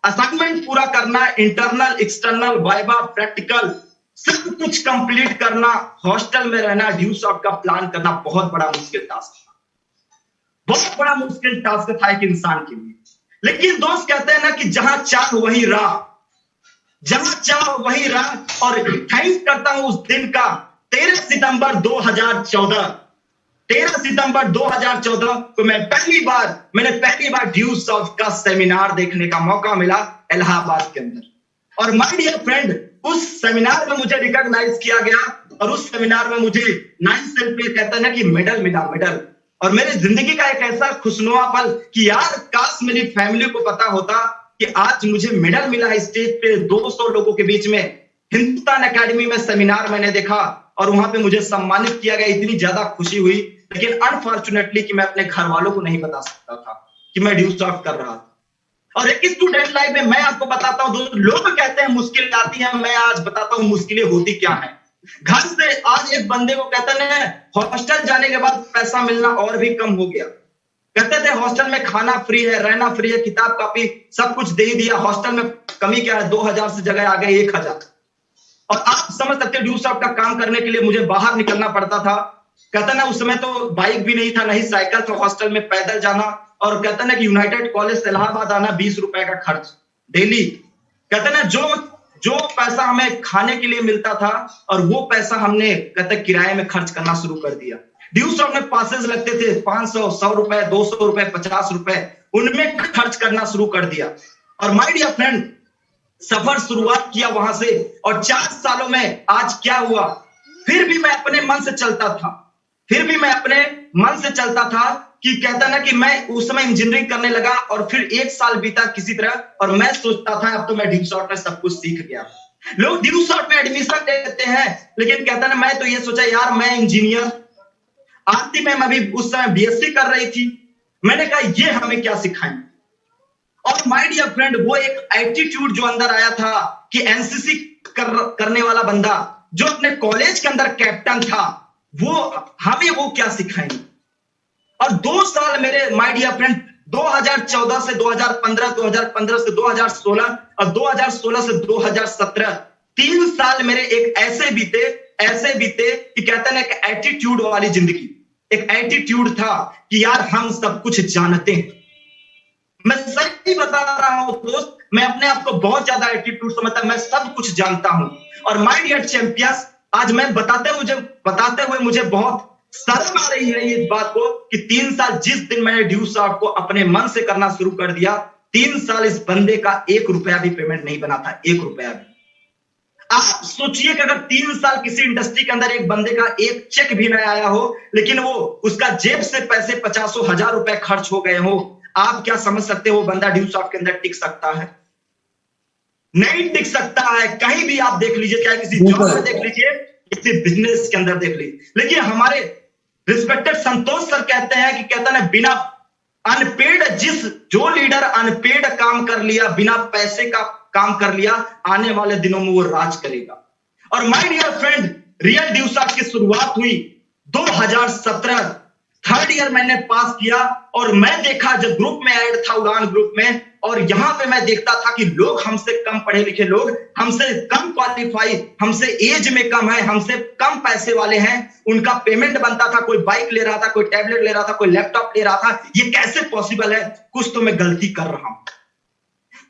असाइनमेंट पूरा करना, इंटरनल, एक्सटर्नल, वाइवा, प्रैक्टिकल, सब कुछ कंप्लीट करना, हॉस्टल में रहना, ड्यू सॉफ्ट का प्लान करना बहुत बड़ा मुश्किल टास्क था, बहुत बड़ा मुश्किल टास्क था एक इंसान के लिए। लेकिन दोस्त कहते हैं ना कि जहां चाह वही राह, जहां चाह वही राह। और थैंक्स करता हूं उस दिन का, 13 सितंबर 2014 को मैंने पहली बार ड्यू सॉफ्ट का सेमिनार देखने का मौका मिला इलाहाबाद के अंदर। और माय डियर फ्रेंड, उस सेमिनार में मुझे रिकॉग्नाइज किया गया, और उस सेमिनार में मुझे 9 सेल पे कहता है ना कि मेडल मिला, मेडल। और मेरी जिंदगी का एक ऐसा खुशनुमा पल कि यार काश मेरी फैमिली को पता होता कि आज मुझे मेडल मिला है स्टेज पे 200 लोगों के बीच में, हिंदुस्तान एकेडमी में सेमिनार मैंने देखा और वहां पे मुझे सम्मानित किया गया, इतनी ज्यादा खुशी हुई। लेकिन अनफॉर्चुनेटली कि मैं अपने घर वालों को नहीं बता सकता था कि मैं ड्यू सॉफ्ट कर रहा था। और एक स्टूडेंट लाइफ में मैं आपको बताता हूं, लोग कहते हैं मुश्किल आती है, मैं आज बताता हूं मुश्किलें होती क्या है। घर से आज एक बंदे को कहते हैं हॉस्टल जाने के बाद पैसा मिलना और भी कम हो गया। कहते थे हॉस्टल में खाना फ्री है, रहना फ्री है, किताब कॉपी सब कुछ दे ही दिया, हॉस्टल में कमी क्या है, 2000 से जगह आ गई 1000। और आप समझ सकते ड्यू सॉफ्ट का काम करने के लिए मुझे बाहर निकलना पड़ता था। कहता ना उस समय तो बाइक भी नहीं था, नहीं साइकिल, तो हॉस्टल में पैदल जाना। और कहता ना कि यूनाइटेड कॉलेज से इलाहाबाद आना 20 रुपए का खर्च डेली। कहता ना जो पैसा हमें खाने के लिए मिलता था और वो पैसा हमने कहते किराए में खर्च करना शुरू कर दिया। ड्यू सॉफ्ट में पासेस लगते थे 500, 100 रुपए, 200 रुपए, 50 रुपए, उनमें खर्च करना शुरू कर दिया। और माय डियर फ्रेंड, सफर शुरुआत किया वहां से, और 4 सालों में आज क्या हुआ, फिर भी मैं अपने मन से चलता था कि कहता ना कि मैं उस समय इंजीनियरिंग करने लगा और फिर 1 साल बीता किसी तरह, और मैं सोचता था अब तो मैं ड्यू सॉफ्ट में सब कुछ सीख गया। लोग ड्यू सॉफ्ट में एडमिशन लेते हैं, लेकिन कहता ना मैं तो ये सोचा यार मैं इंजीनियर, आरती में मैं भी उस समय बीएससी कर रही थी, मैंने कहा ये हमें क्या सिखाएंगे। और माय डियर फ्रेंड, वो एक एटीट्यूड जो अंदर आया था कि एनसीसी करने वाला बंदा जो अपने कॉलेज के अंदर कैप्टन था, वो हमें वो क्या सिखाएंगे। और 2 साल मेरे माय डियर फ्रेंड 2014 से 2015, 2015 से 2016 और 2016 से 2017, 3 साल मेरे एक ऐसे बीते कि कहते हैं एक एटीट्यूड वाली जिंदगी, एक एटीट्यूड था कि यार हम सब कुछ जानते हैं। मैं सही बता रहा हूं दोस्त, मैं अपने आप को बहुत ज्यादा एटीट्यूड समझता, मैं सब कुछ जानता हूं। और माय डियर चैंपियंस, आज मैं बताते हुए मुझे बहुत शर्म आ रही है इस बात को कि 3 साल जिस दिन मैंने ड्यू सॉफ्ट को अपने मन से करना शुरू कर दिया, 3 साल इस बंदे का 1 रुपया भी पेमेंट नहीं बना था, 1 रुपया भी। आप सोचिए कि अगर 3 साल किसी इंडस्ट्री के अंदर एक बंदे का एक चेक भी नहीं आया हो, लेकिन वो उसका जेब से पैसे 50,000 रुपए खर्च हो गए हो, आप क्या समझ सकते हो वो बंदा ड्यू सॉफ्ट के अंदर टिक सकता है? नहीं टिक सकता है। कहीं भी आप देख लीजिए, चाहे किसी जॉब में देख लीजिए, किसी बिजनेस के अंदर देख लीजिए। लेकिन हमारे रिस्पेक्टेड संतोष सर कहते हैं कि कहता है बिना अनपेड, जो लीडर अनपेड काम कर लिया, बिना पैसे का काम कर लिया, आने वाले दिनों में वो राज करेगा। और my dear friend, real due soft की शुरुआत हुई 2017, 3rd ईयर मैंने पास किया, और मैं देखा जब ग्रुप में ऐड था, उड़ान ग्रुप में, और यहां पे मैं देखता था कि लोग हमसे कम पढ़े लिखे लोग, हमसे कम क्वालिफाई, हमसे एज में कम है, हमसे कम पैसे वाले हैं, उनका पेमेंट बनता था, कोई बाइक ले रहा था, कोई टैबलेट ले रहा था, कोई लैपटॉप ले रहा था। ये कैसे पॉसिबल है? कुछ तो मैं गलती कर रहा हूं,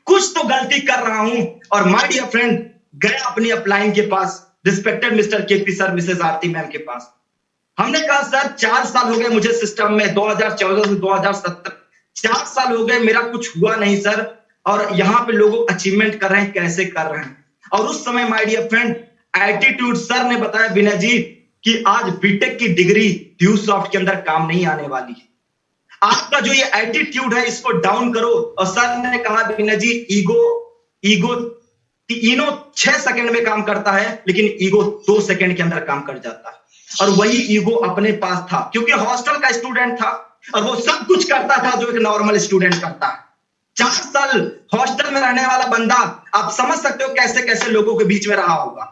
कुछ तो गलती कर रहा हूं। और माय डियर फ्रेंड, गया अपनी अपलाइन के पास, respected mister KP sir, Mrs Aarti ma'am के पास। हमने कहा सर 4 साल हो गए मुझे सिस्टम में, 2014 से 2017 4 साल हो गए, मेरा कुछ हुआ नहीं सर, और यहाँ पे लोग अचीवमेंट कर रहे हैं, कैसे कर रहे हैं? और उस समय my dear friend, attitude sir ने बताया विनय जी कि आज बीटेक की डिग्री ड्यूसॉफ्ट के अंदर काम नहीं आने वाली है, आपका जो ये एटीट्यूड है इसको डाउन करो। और सर ने कहा विनय जी, इनो 6 सेकंड में काम करता है, लेकिन ईगो 2 सेकंड के अंदर काम कर जाता है। और वही ईगो अपने पास था, क्योंकि हॉस्टल का स्टूडेंट था और वो सब कुछ करता था जो एक नॉर्मल स्टूडेंट करता है। 4 साल हॉस्टल में रहने वाला बंदा, आप समझ सकते हो कैसे कैसे लोगों के बीच में रहा होगा।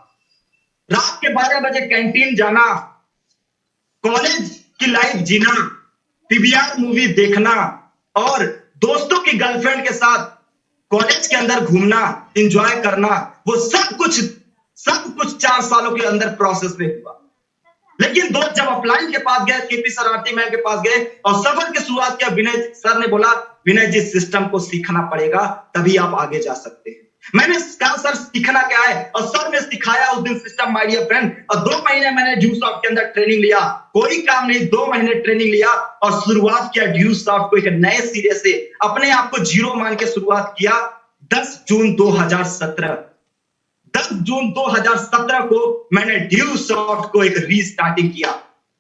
रात के 12 बजे कैंटीन जाना, कॉलेज की लाइफ जीना, पीवीआर मूवी देखना और दोस्तों की गर्लफ्रेंड के साथ कॉलेज के अंदर घूमना, एंजॉय करना, वो सब कुछ 4 सालों के अंदर प्रोसेस में हुआ। लेकिन दोस्त जब अपलाइन के पास गए, केपी सर, आरती मैम के पास गए और सफर की शुरुआत किया, विनय सर ने बोला विनय जी सिस्टम को सीखना पड़ेगा, तभी आप आगे जा सकते हैं। मैंने कहा सर सीखना क्या है? और सर ने सिखाया उस दिन सिस्टम माय डियर फ्रेंड। और 2 महीने मैंने ड्यूसॉफ्ट के अंदर ट्रेनिंग लिया, कोई काम नहीं, 2 महीने ट्रेनिंग लिया और शुरुआत किया ड्यूसॉफ्ट को एक नए सिरे से, अपने आप को जीरो मान के शुरुआत किया। 10 जून 2017 को मैंने ड्यूसॉफ्ट को एक रीस्टार्टिंग किया।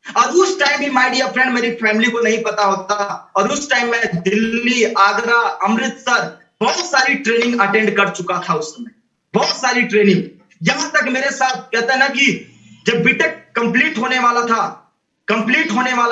और उस टाइम भी माय डियर फ्रेंड मेरी फैमिली को नहीं पता होता, और उस टाइम मैं दिल्ली, आगरा, अमृतसर बहुत सारी ट्रेनिंग अटेंड कर चुका था उस समय, बहुत सारी ट्रेनिंग। यहां तक मेरे साथ कहता है ना कि जब बीटेक कंप्लीट होने वाला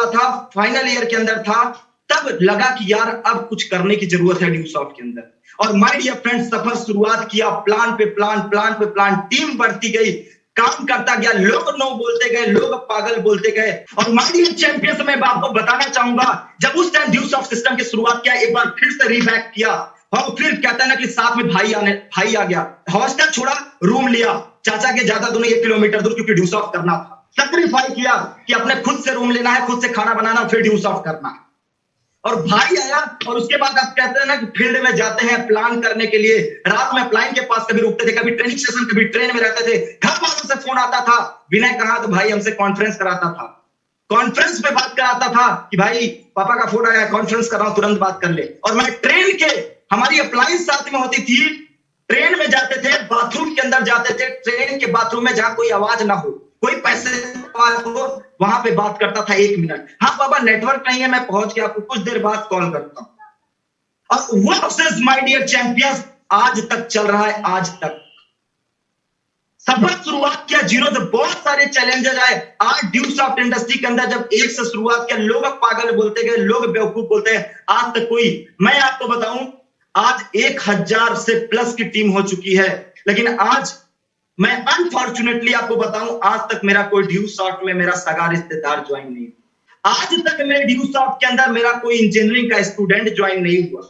था, फाइनल ईयर के अंदर था, तब लगा कि यार अब कुछ करने की जरूरत है ड्यूसॉफ्ट के अंदर। और माय डियर फ्रेंड सफर शुरुआत किया, प्लान पे प्लान, टीम बढ़ती गई, काम करता गया, लोग नो बोलते गए, लोग पागल बोलते गए। और माय डियर चैंपियंस, मैं आपको बताना चाहूंगा, जब उस टाइम ड्यूसॉफ्ट सिस्टम की शुरुआत किया, एक बार फिर से रीबैक किया, और फिर कहता है ना कि साथ में भाई आ गया, हॉस्टल छोड़ा, रूम लिया, चाचा के ज्यादा दूर 1 किलोमीटर दूर, क्योंकि ड्यूसॉफ्ट करना था। सैक्रिफाइस किया कि अपने खुद से रूम लेना है, खुद से खाना बनाना, फिर ड्यूसॉफ्ट करना है। और भाई आया, और उसके बाद आप कहते हैं ना कि फील्ड में जाते हैं प्लान करने के लिए, रात में अपलाइन के पास कभी रुकते थे, कभी ट्रेनिंग सेशन, कभी ट्रेन में रहते थे, घर वालों से फोन आता था, विनय कहा, तो भाई हमसे कॉन्फ्रेंस कराता था, कॉन्फ्रेंस में बात कराता था कि भाई पापा का फोन आया, कॉन्फ्रेंस कर रहा हूं, तुरंत बात कर ले। और मैं ट्रेन के, हमारी अपलाइन साथ में होती थी, ट्रेन में जाते थे, बाथरूम के अंदर जाते थे, ट्रेन के बाथरूम में जहां कोई आवाज ना हो, कोई पैसे हो, वहां पे बात करता था 1 मिनट, हाँ पापा नेटवर्क नहीं है, मैं पहुंच गया, आपको कुछ देर बाद कॉल करता हूं। और वो प्रोसेस माय डियर चैंपियंस आज तक चल रहा है, आज तक। सफर शुरुआत किया जीरो से, बहुत सारे चैलेंजेस आए। आज ड्यूसॉफ्ट इंडस्ट्री के अंदर जब एक से शुरुआत किया, लोग पागल बोलते गए, लोग बेवकूफ बोलते हैं, आज तक कोई, मैं आपको बताऊं, आज 1000 से प्लस की टीम हो चुकी है, लेकिन आज मैं अनफॉर्चुनेटली आपको बताऊं, आज तक मेरा कोई ड्यूसॉफ्ट में मेरा सगा रिश्तेदार ज्वाइन नहीं, आज तक मेरे ड्यूसॉफ्ट के अंदर मेरा कोई इंजीनियरिंग का स्टूडेंट ज्वाइन नहीं हुआ,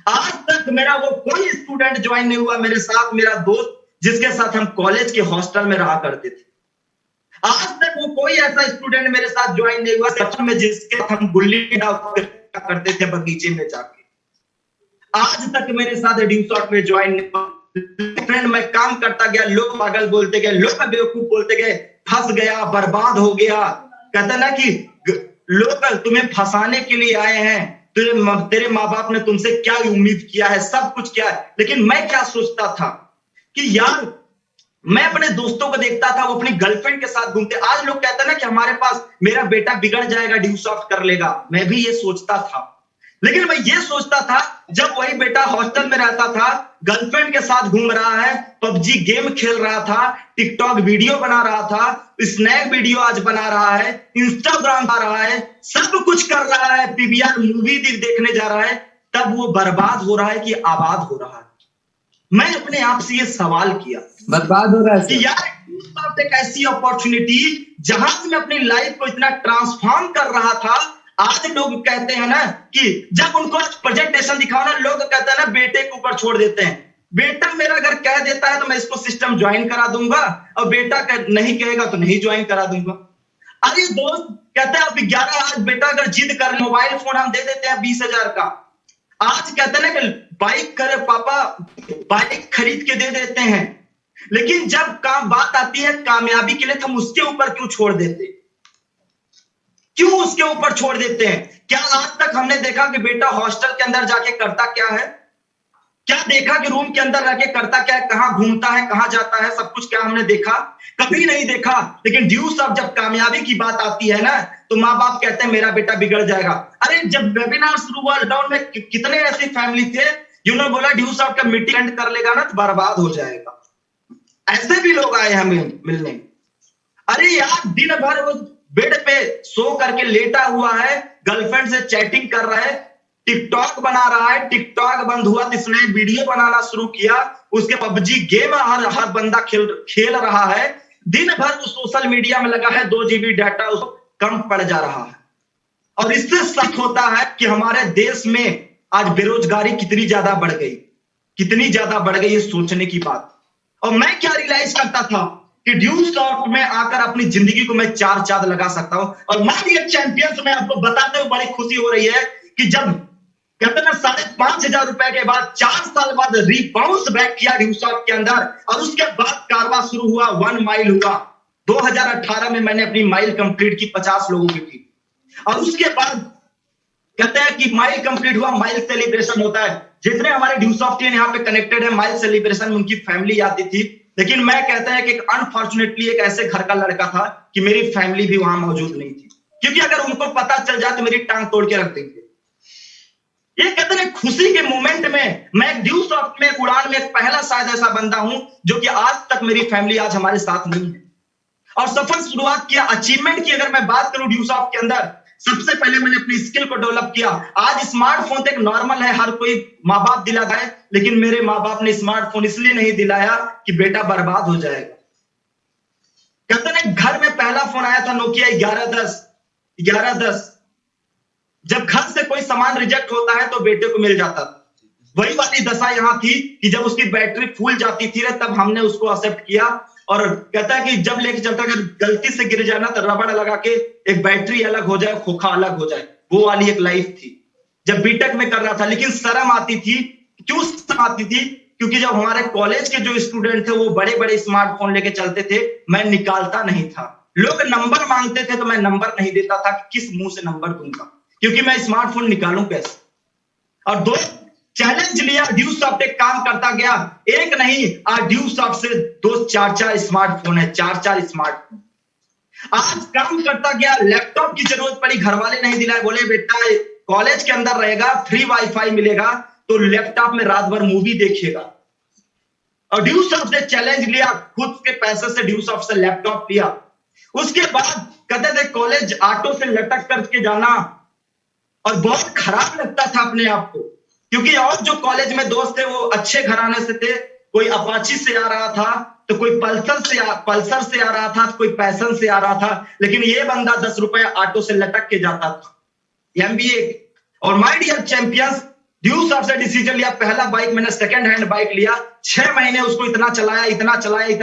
आज तक मेरा वो कोई स्टूडेंट ज्वाइन नहीं हुआ मेरे साथ, मेरा दोस्त जिसके साथ हम कॉलेज के हॉस्टल में रहा करते थे, आज तक वो कोई ऐसा स्टूडेंट मेरे साथ ज्वाइन नहीं हुआ सच में जिसके साथ हम गुल्ली करते थे बगीचे में जाके, आज तक मेरे साथ ड्यूसॉफ्ट में ज्वाइन नहीं हुआ। फ्रेंड मैं काम करता गया, लोग पागल बोलते गए, लोग बेवकूफ बोलते गए, फंस गया, बर्बाद हो गया। कहता ना कि लोग तुम्हें फंसाने के लिए आए हैं, तेरे माँ बाप ने तुमसे क्या उम्मीद किया है, सब कुछ क्या है। लेकिन मैं क्या सोचता था कि यार मैं अपने दोस्तों को देखता था, वो अपनी गर्लफ्रेंड के साथ घूमते। आज लोग कहते हैं ना कि हमारे पास मेरा बेटा बिगड़ जाएगा, ड्यूसॉफ्ट कर लेगा, मैं भी ये सोचता था। लेकिन मैं ये सोचता था जब वही बेटा हॉस्टल में रहता था, गर्लफ्रेंड के साथ घूम रहा है, पबजी गेम खेल रहा था, टिकटॉक वीडियो बना रहा था, स्नैक वीडियो आज बना रहा है, इंस्टाग्राम बना रहा है, सब कुछ कर रहा है, पीवीआर मूवी देखने जा रहा है, तब वो बर्बाद हो रहा है कि आबाद हो रहा है। मैं अपने आप से ये सवाल किया, बर्बाद हो रहा है कि यार एक ऐसी अपॉर्चुनिटी जहां से मैं अपनी लाइफ को इतना ट्रांसफॉर्म कर रहा था, आज लोग कहते हैं ना कि जब उनको प्रेजेंटेशन दिखाओ ना, लोग कहते हैं ना बेटे के ऊपर छोड़ देते हैं। बेटा मेरा अगर कह देता है तो मैं इसको सिस्टम ज्वाइन करा दूंगा, और बेटा नहीं कहेगा तो नहीं ज्वाइन करा दूंगा। अरे दोस्त कहते हैं अब 11 आज बेटा अगर जिद कर मोबाइल फोन हम दे देते हैं 20,000 का। आज कहते हैं ना कि बाइक करे पापा, बाइक खरीद के दे देते हैं। लेकिन जब बात आती है कामयाबी के लिए तो हम उसके ऊपर क्यों छोड़ देते, क्यों उसके ऊपर छोड़ देते हैं? क्या आज तक हमने देखा कि बेटा हॉस्टल के अंदर जाके करता क्या है? क्या देखा कि रूम के अंदर रह के करता क्या है, कहां घूमता है, कहां जाता है, सब कुछ क्या हमने देखा? कभी नहीं देखा। लेकिन ड्यूस ऑफ जब कामयाबी की बात आती है ना, तो माँ बाप कहते हैं मेरा बेटा बिगड़ जाएगा। अरे जब वेबिनार शुरू हुआ लॉकडाउन में, कितने ऐसी फैमिली थे जिन्होंने बोला ड्यूस ऑफ का मीटिंग एंड कर लेगा ना तो बर्बाद हो जाएगा। ऐसे भी लोग आए हमें मिलने। अरे यार दिन भर वो बेड पे सो करके लेटा हुआ है, गर्लफ्रेंड से चैटिंग कर रहा है, टिकटॉक बना रहा है, टिकटॉक बंद हुआ तो इसने वीडियो बनाना शुरू किया, उसके पबजी गेम हर बंदा खेल रहा है, दिन भर वो सोशल मीडिया में लगा है, 2 GB डाटा उसको कम पड़ जा रहा है। और इससे शक होता है कि हमारे देश में आज बेरोजगारी कितनी ज्यादा बढ़ गई, कितनी ज्यादा बढ़ गई, ये सोचने की बात। और मैं क्या रियलाइज करता था कि ड्यूस ऑफ में आकर अपनी जिंदगी को मैं 4 चांद लगा सकता हूं। और माय चैंपियंस में आपको बताते हुए बड़ी खुशी हो रही है कि जब कहते ना 5,500 रुपए के बाद 4 साल बाद रिबाउंस बैक किया ड्यूस ऑफ के अंदर, और उसके बाद कारवा शुरू हुआ, 1 माइल हुआ। 2018 में मैंने अपनी माइल कंप्लीट की 50 लोगों की। और उसके बाद कहते हैं कि माइल कंप्लीट हुआ, माइल सेलिब्रेशन होता है। जितने हमारे ड्यूस ऑफ टीम यहाँ पे कनेक्टेड है, माइल सेलिब्रेशन में उनकी फैमिली आती थी। लेकिन मैं कहता है कि अनफॉर्चुनेटली एक ऐसे घर का लड़का था कि मेरी फैमिली भी वहां मौजूद नहीं थी, क्योंकि अगर उनको पता चल जाए तो मेरी टांग तोड़ के रख देंगे। ये कहते हैं खुशी के मोमेंट में मैं ड्यूस ऑफ में उड़ान में पहला शायद ऐसा बंदा हूं जो कि आज तक मेरी फैमिली आज हमारे साथ नहीं है। और सफल शुरुआत किया, अचीवमेंट की अगर मैं बात करूं ड्यूस ऑफ के अंदर, सबसे पहले मैंने अपनी स्किल को डेवलप किया। आज स्मार्टफोन तो एक नॉर्मल है, हर कोई माँ बाप दिलाता है, लेकिन मेरे माँ बाप ने स्मार्टफोन इसलिए नहीं दिलाया कि बेटा बर्बाद हो जाएगा। कहते हैं घर में पहला फोन आया था नोकिया 1110। जब घर से कोई सामान रिजेक्ट होता है तो बेटे को मिल जाता था। वही वाली दशा यहाँ थी कि जब उसकी बैटरी फूल जाती थी तब हमने उसको एक्सेप्ट किया। और कहता है कि जब लेके चलता अगर गलती से गिर जाना तो रबड़ लगा के एक बैटरी अलग हो जाए, खोखा अलग हो जाए, वो वाली एक लाइफ थी जब बीटेक में कर रहा था। लेकिन शर्म आती थी। क्यों शर्म आती थी? क्योंकि जब हमारे कॉलेज के जो स्टूडेंट थे वो बड़े बड़े स्मार्टफोन लेके चलते थे, मैं निकालता नहीं था। लोग नंबर मांगते थे तो मैं नंबर नहीं देता था कि किस मुंह से नंबर दूंगा, क्योंकि मैं स्मार्टफोन निकालूं कैसे। और 2 चैलेंज लिया, ड्यूस ऑफ एक काम करता गया, एक नहीं आज ड्यूस ऑफ से 2-4 स्मार्टफोन है, 4 स्मार्टफोन आज काम करता गया। लैपटॉप की जरूरत पड़ी, घर वाले नहीं दिलाए, बोले बेटा कॉलेज के अंदर रहेगा, फ्री वाईफाई मिलेगा तो लैपटॉप में रात भर मूवी देखेगा। और ड्यूस ऑफ से चैलेंज लिया, खुद के पैसे से ड्यूस ऑफ से लैपटॉप लिया। उसके बाद कहते थे कॉलेज ऑटो से लटक करके जाना, और बहुत खराब लगता था अपने आप को, क्योंकि और जो कॉलेज में दोस्त थे वो अच्छे घराने से थे। कोई अपाची से आ रहा था तो कोई पल्सर से आ रहा था, तो कोई पैशन से आ रहा था। लेकिन ये बंदा 10 रुपए ऑटो से लटक के जाता था एमबीए। और माय डियर चैंपियंस, ड्यूस ऑफ से डिसीजन लिया, पहला बाइक मैंने सेकंड हैंड बाइक लिया, 6 महीने उसको इतना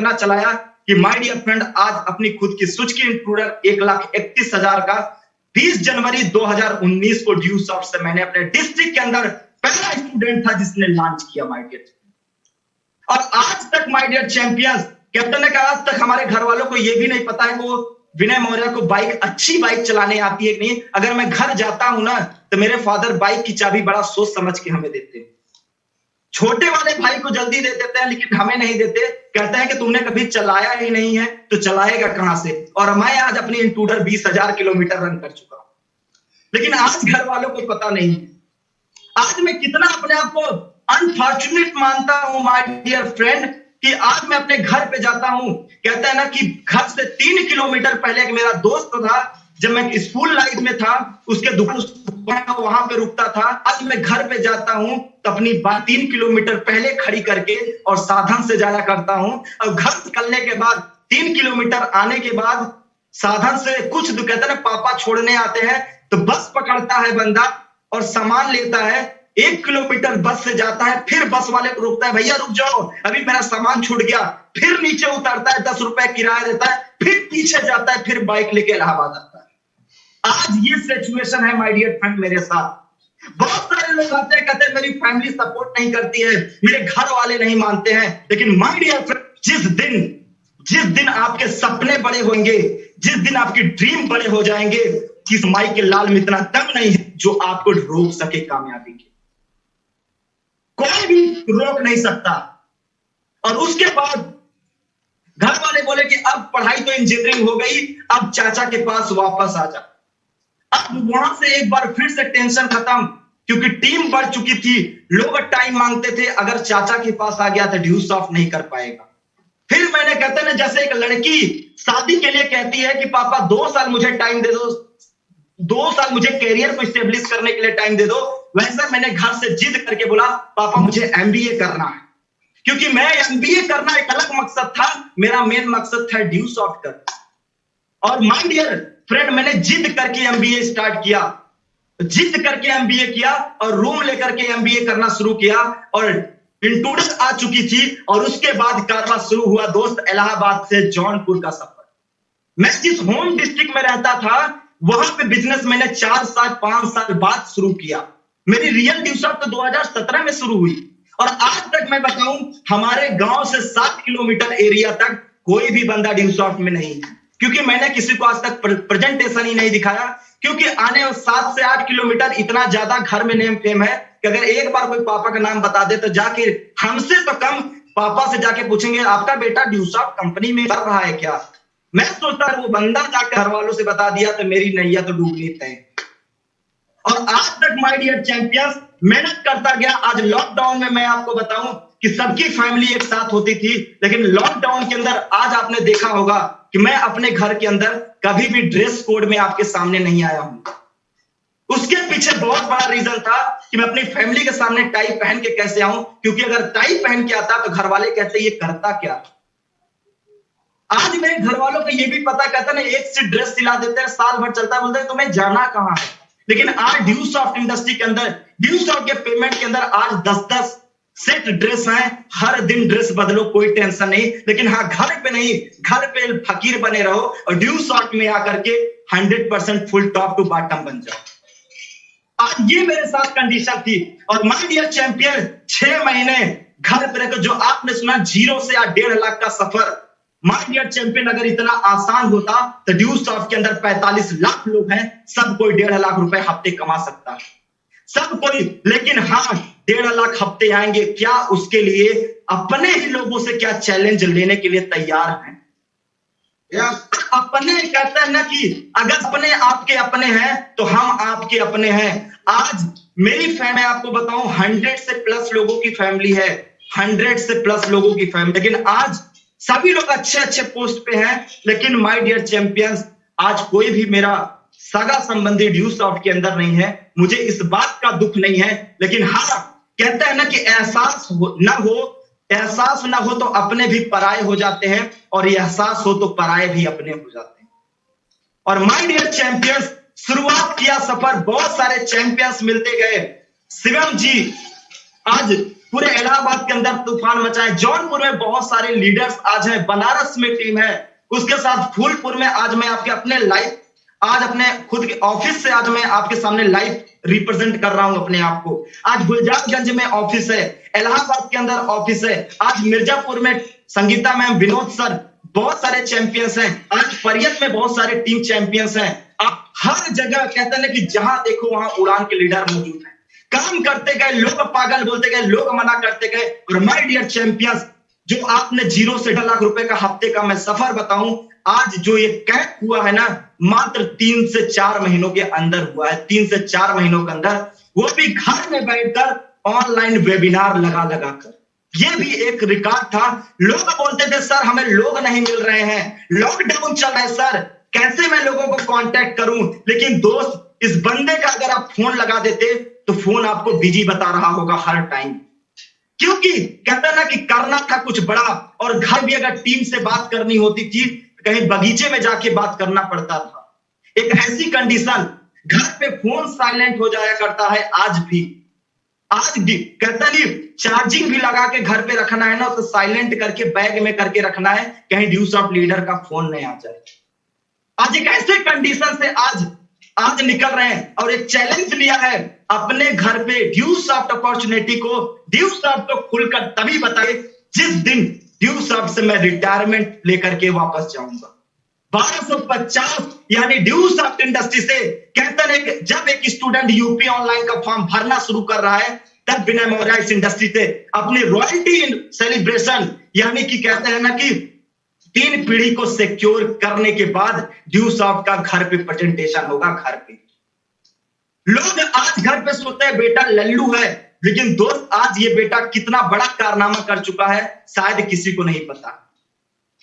चलाया कि माय डियर फ्रेंड आज अपनी खुद की सुजुकी इंट्रूडर 1,31,000 का 20 जनवरी 2019 को ड्यूस ऑफ से मैंने अपने डिस्ट्रिक्ट के अंदर पहला स्टूडेंट था जिसने लॉन्च किया माय डियर। और आज तक माय डियर चैंपियंस, कैप्टन ने कहा आज तक हमारे घर वालों को यह भी नहीं पता है वो विनय मौर्य को अच्छी बाइक चलाने आती है कि नहीं। अगर मैं घर जाता हूं ना तो मेरे फादर बाइक की चाबी बड़ा सोच समझ के हमें देते हैं। छोटे वाले भाई को जल्दी दे देते हैं लेकिन हमें नहीं देते। कहते हैं कि तुमने कभी चलाया ही नहीं है तो चलाएगा कहां से। और मैं आज अपनी इंट्रूडर 20,000 किलोमीटर रन कर चुका हूं, लेकिन आज घर वालों को पता नहीं है। आज मैं कितना अपने आप को अनफॉर्चुनेट मानता हूं माय डियर फ्रेंड कि आज मैं अपने घर पे जाता हूं। कहता है ना कि घर से 3 किलोमीटर पहले एक मेरा दोस्त था, जब मैं स्कूल लाइफ में था उसके दुकान वहां पे रुकता था। आज मैं घर पे जाता हूं तो अपनी बात 3 किलोमीटर पहले खड़ी करके और साधन से जाया करता हूं। और घर निकलने के बाद 3 किलोमीटर आने के बाद साधन से कुछ कहते हैं ना पापा छोड़ने आते हैं तो बस पकड़ता है बंदा और सामान लेता है, 1 किलोमीटर बस से जाता है, फिर बस वाले को रोकता है, भैया रुक जाओ अभी मेरा सामान छूट गया, फिर नीचे उतरता है, 10 रुपए किराया देता है, फिर पीछे जाता है, फिर बाइक लेके इलाहाबाद आता है। आज ये सिचुएशन है माय डियर फ्रेंड मेरे साथ। बहुत सारे लोग आते हैं, कहते हैं मेरी फैमिली सपोर्ट नहीं करती है, मेरे घर वाले नहीं मानते हैं, लेकिन माय डियर फ्रेंड, जिस दिन आपके सपने बड़े होंगे, जिस दिन आपकी ड्रीम बड़े हो जाएंगे, किस माई के लाल में इतना दम नहीं है जो आपको रोक सके कामयाबी के। कोई भी रोक नहीं सकता। और उसके बाद घर वाले बोले कि अब पढ़ाई तो इंजीनियरिंग हो गई, अब चाचा के पास वापस आ जा। अब वहां से एक बार फिर से टेंशन खत्म, क्योंकि टीम बढ़ चुकी थी, लोग टाइम मांगते थे, अगर चाचा के पास आ गया तो ड्यूस ऑफ नहीं कर पाएगा। फिर मैंने कहते ना, जैसे एक लड़की शादी के लिए कहती है कि पापा 2 साल मुझे टाइम दे दो, 2 साल मुझे कैरियर को स्टेब्लिश करने के लिए टाइम दे दो, वैसे मैंने घर से जिद करके बोला पापा मुझे एमबीए करना है, क्योंकि मैं एमबीए करना एक अलग मकसद था, मेरा मेन मकसद था ड्यूस ऑफ करना। और माय डियर फ्रेंड, मैंने जिद करके एमबीए स्टार्ट किया, जिद करके एमबीए किया और रूम लेकर के एमबीए करना शुरू किया, और इंटूडेंस आ चुकी थी, और उसके बाद कारवा शुरू हुआ दोस्त, इलाहाबाद से जौनपुर का सफर। मैं जिस होम डिस्ट्रिक्ट में रहता था वहां पे बिजनेस मैंने 4 साल 5 साल बाद शुरू किया। मेरी रियल ड्यूस ऑफ तो 2017 में शुरू हुई, और आज तक मैं बताऊं हमारे गांव से 7 किलोमीटर एरिया तक कोई भी बंदा ड्यूस ऑफ में नहीं है, क्योंकि मैंने किसी को आज तक प्रेजेंटेशन ही नहीं दिखाया, क्योंकि आने 7 से 8 किलोमीटर इतना ज्यादा घर में नेम फेम है कि अगर एक बार कोई पापा का नाम बता दे तो जाके हमसे तो कम पापा से जाके पूछेंगे आपका बेटा ड्यूस ऑफ कंपनी में कर रहा है क्या। मैं सोचता वो बंदा जाकर घर वालों से बता दिया तो मेरी नैया तो डूबनी तय। और आज तक माय डियर चैंपियंस मेहनत करता गया। आज लॉकडाउन में मैं आपको बताऊं कि सबकी फैमिली एक साथ होती थी, लेकिन लॉकडाउन के अंदर आज आपने देखा होगा कि मैं अपने घर के अंदर कभी भी ड्रेस कोड में आपके सामने नहीं आया हूं। उसके पीछे बहुत बड़ा रीजन था कि मैं अपनी फैमिली के सामने टाई पहन के कैसे आऊं, क्योंकि अगर टाई पहन के आता तो घर वाले कहते ये करता क्या। आज मेरे घर वालों को ये भी पता, कहता ना एक से ड्रेस सिला देते हैं, साल भर चलता है, बोलते हैं तुम्हें जाना कहां है। लेकिन आज ड्यूस ऑफ इंडस्ट्री के अंदर, ड्यूस ऑफ के पेमेंट के अंदर आज 10-10 सेट ड्रेस है, हर दिन ड्रेस बदलो, कोई टेंशन नहीं। लेकिन हाँ, घर पे नहीं, घर पे फकीर बने रहो और ड्यूस ऑफ में आकर के 100% फुल टॉप टू बॉटम बन जाओ। आज ये मेरे साथ कंडीशन थी। और माय डियर चैंपियन, 6 महीने घर पे रहकर जो आपने सुना 0 से 1.5 लाख का सफर, माय डियर चैंपियन अगर इतना आसान होता तो ड्यूस ऑफ के अंदर 45 लाख लोग हैं, सब कोई 1.5 लाख रुपए हफ्ते कमा सकता है, सब कोई। लेकिन हाँ, 1.5 लाख हफ्ते आएंगे क्या, उसके लिए अपने ही लोगों से क्या चैलेंज लेने के लिए तैयार हैं। अपने कहते हैं ना कि अगर अपने आपके अपने हैं तो हम आपके अपने हैं। आज मेरी फैमिली, आपको बताऊं 100 से प्लस लोगों की फैमिली है, 100 से प्लस लोगों की फैमिली, लेकिन आज सभी लोग अच्छे पोस्ट पे हैं। लेकिन माय डियर चैंपियंस, आज कोई भी मेरा सगा संबंधी ड्यूस ऑफ के अंदर नहीं है। मुझे इस बात का दुख नहीं है, लेकिन हाँ, कहते हैं ना कि एहसास ना हो तो अपने भी पराये हो जाते हैं, और एहसास हो तो पराये भी अपने हो जाते हैं। और माय डियर चैंपियंस, शुरुआत किया सफर, बहुत सारे चैंपियंस मिलते गए। शिवम जी आज पूरे इलाहाबाद के अंदर तूफान मचाए, जौनपुर में बहुत सारे लीडर्स आज हैं, बनारस में टीम है, उसके साथ फूलपुर में आज मैं आपके अपने लाइव, आज अपने खुद के ऑफिस से आज मैं आपके सामने लाइव रिप्रेजेंट कर रहा हूं अपने आप को। आज गुलजारगंज में ऑफिस है, इलाहाबाद के अंदर ऑफिस है, आज मिर्जापुर में संगीता मैम, विनोद सर, बहुत सारे चैंपियंस हैं, आज परियत में बहुत सारे टीम चैंपियंस हैं। आप हर जगह कहते हैं कि जहां देखो वहां उड़ान के लीडर मौजूद हैं। काम करते गए, लोग पागल बोलते गए, लोग मना करते गए। और माय डियर चैंपियंस, जो आपने 0 से 1.5 लाख रुपए का हफ्ते का मैं सफर बताऊं, आज जो ये कैप हुआ है ना, मात्र 3 से 4 महीनों के अंदर हुआ है। 3 से 4 महीनों के अंदर, वो भी घर में बैठकर ऑनलाइन वेबिनार लगा कर। ये भी एक रिकॉर्ड था। लोग बोलते थे सर हमें लोग नहीं मिल रहे हैं, लॉकडाउन चल रहा है सर, कैसे मैं लोगों को कांटेक्ट करूं। लेकिन दोस्त, इस बंदे का अगर आप फोन लगा देते तो फोन आपको बिजी बता रहा होगा हर टाइम, क्योंकि कहता ना कि करना था कुछ बड़ा। और घर भी अगर टीम से बात करनी होती थी, कहीं बगीचे में जाके बात करना पड़ता था। एक ऐसी कंडीशन घर पे फोन साइलेंट हो जाया करता है आज भी। आज भी कहता नहीं, चार्जिंग भी लगा के घर पे रखना है ना तो साइलेंट करके बैग में करके रखना है, कहीं ड्यूस ऑफ लीडर का फोन नहीं आ जाए। आज एक ऐसे कंडीशन से आज निकल रहे हैं और एक चैलेंज लिया है अपने घर पे ड्यूस ऑफ अपॉर्चुनिटी को, ड्यूस ऑफ को खुलकर तभी बताए जिस दिन ड्यूस ऑफ से मैं रिटायरमेंट लेकर के वापस जाऊंगा। 1250 यानी ड्यूस ऑफ इंडस्ट्री से कहते हैं जब एक स्टूडेंट यूपी ऑनलाइन का फॉर्म भरना शुरू कर रहा है तब विनय मौर्य इस इंडस्ट्री से अपनी रॉयल्टी सेलिब्रेशन यानी कि कहते हैं ना कि 3 पीढ़ी को सिक्योर करने के बाद ड्यूस ऑफ का घर पे प्रेजेंटेशन होगा। घर पे लोग आज घर पे सोचते हैं बेटा लल्लू है, लेकिन दोस्त आज ये बेटा कितना बड़ा कारनामा कर चुका है शायद किसी को नहीं पता।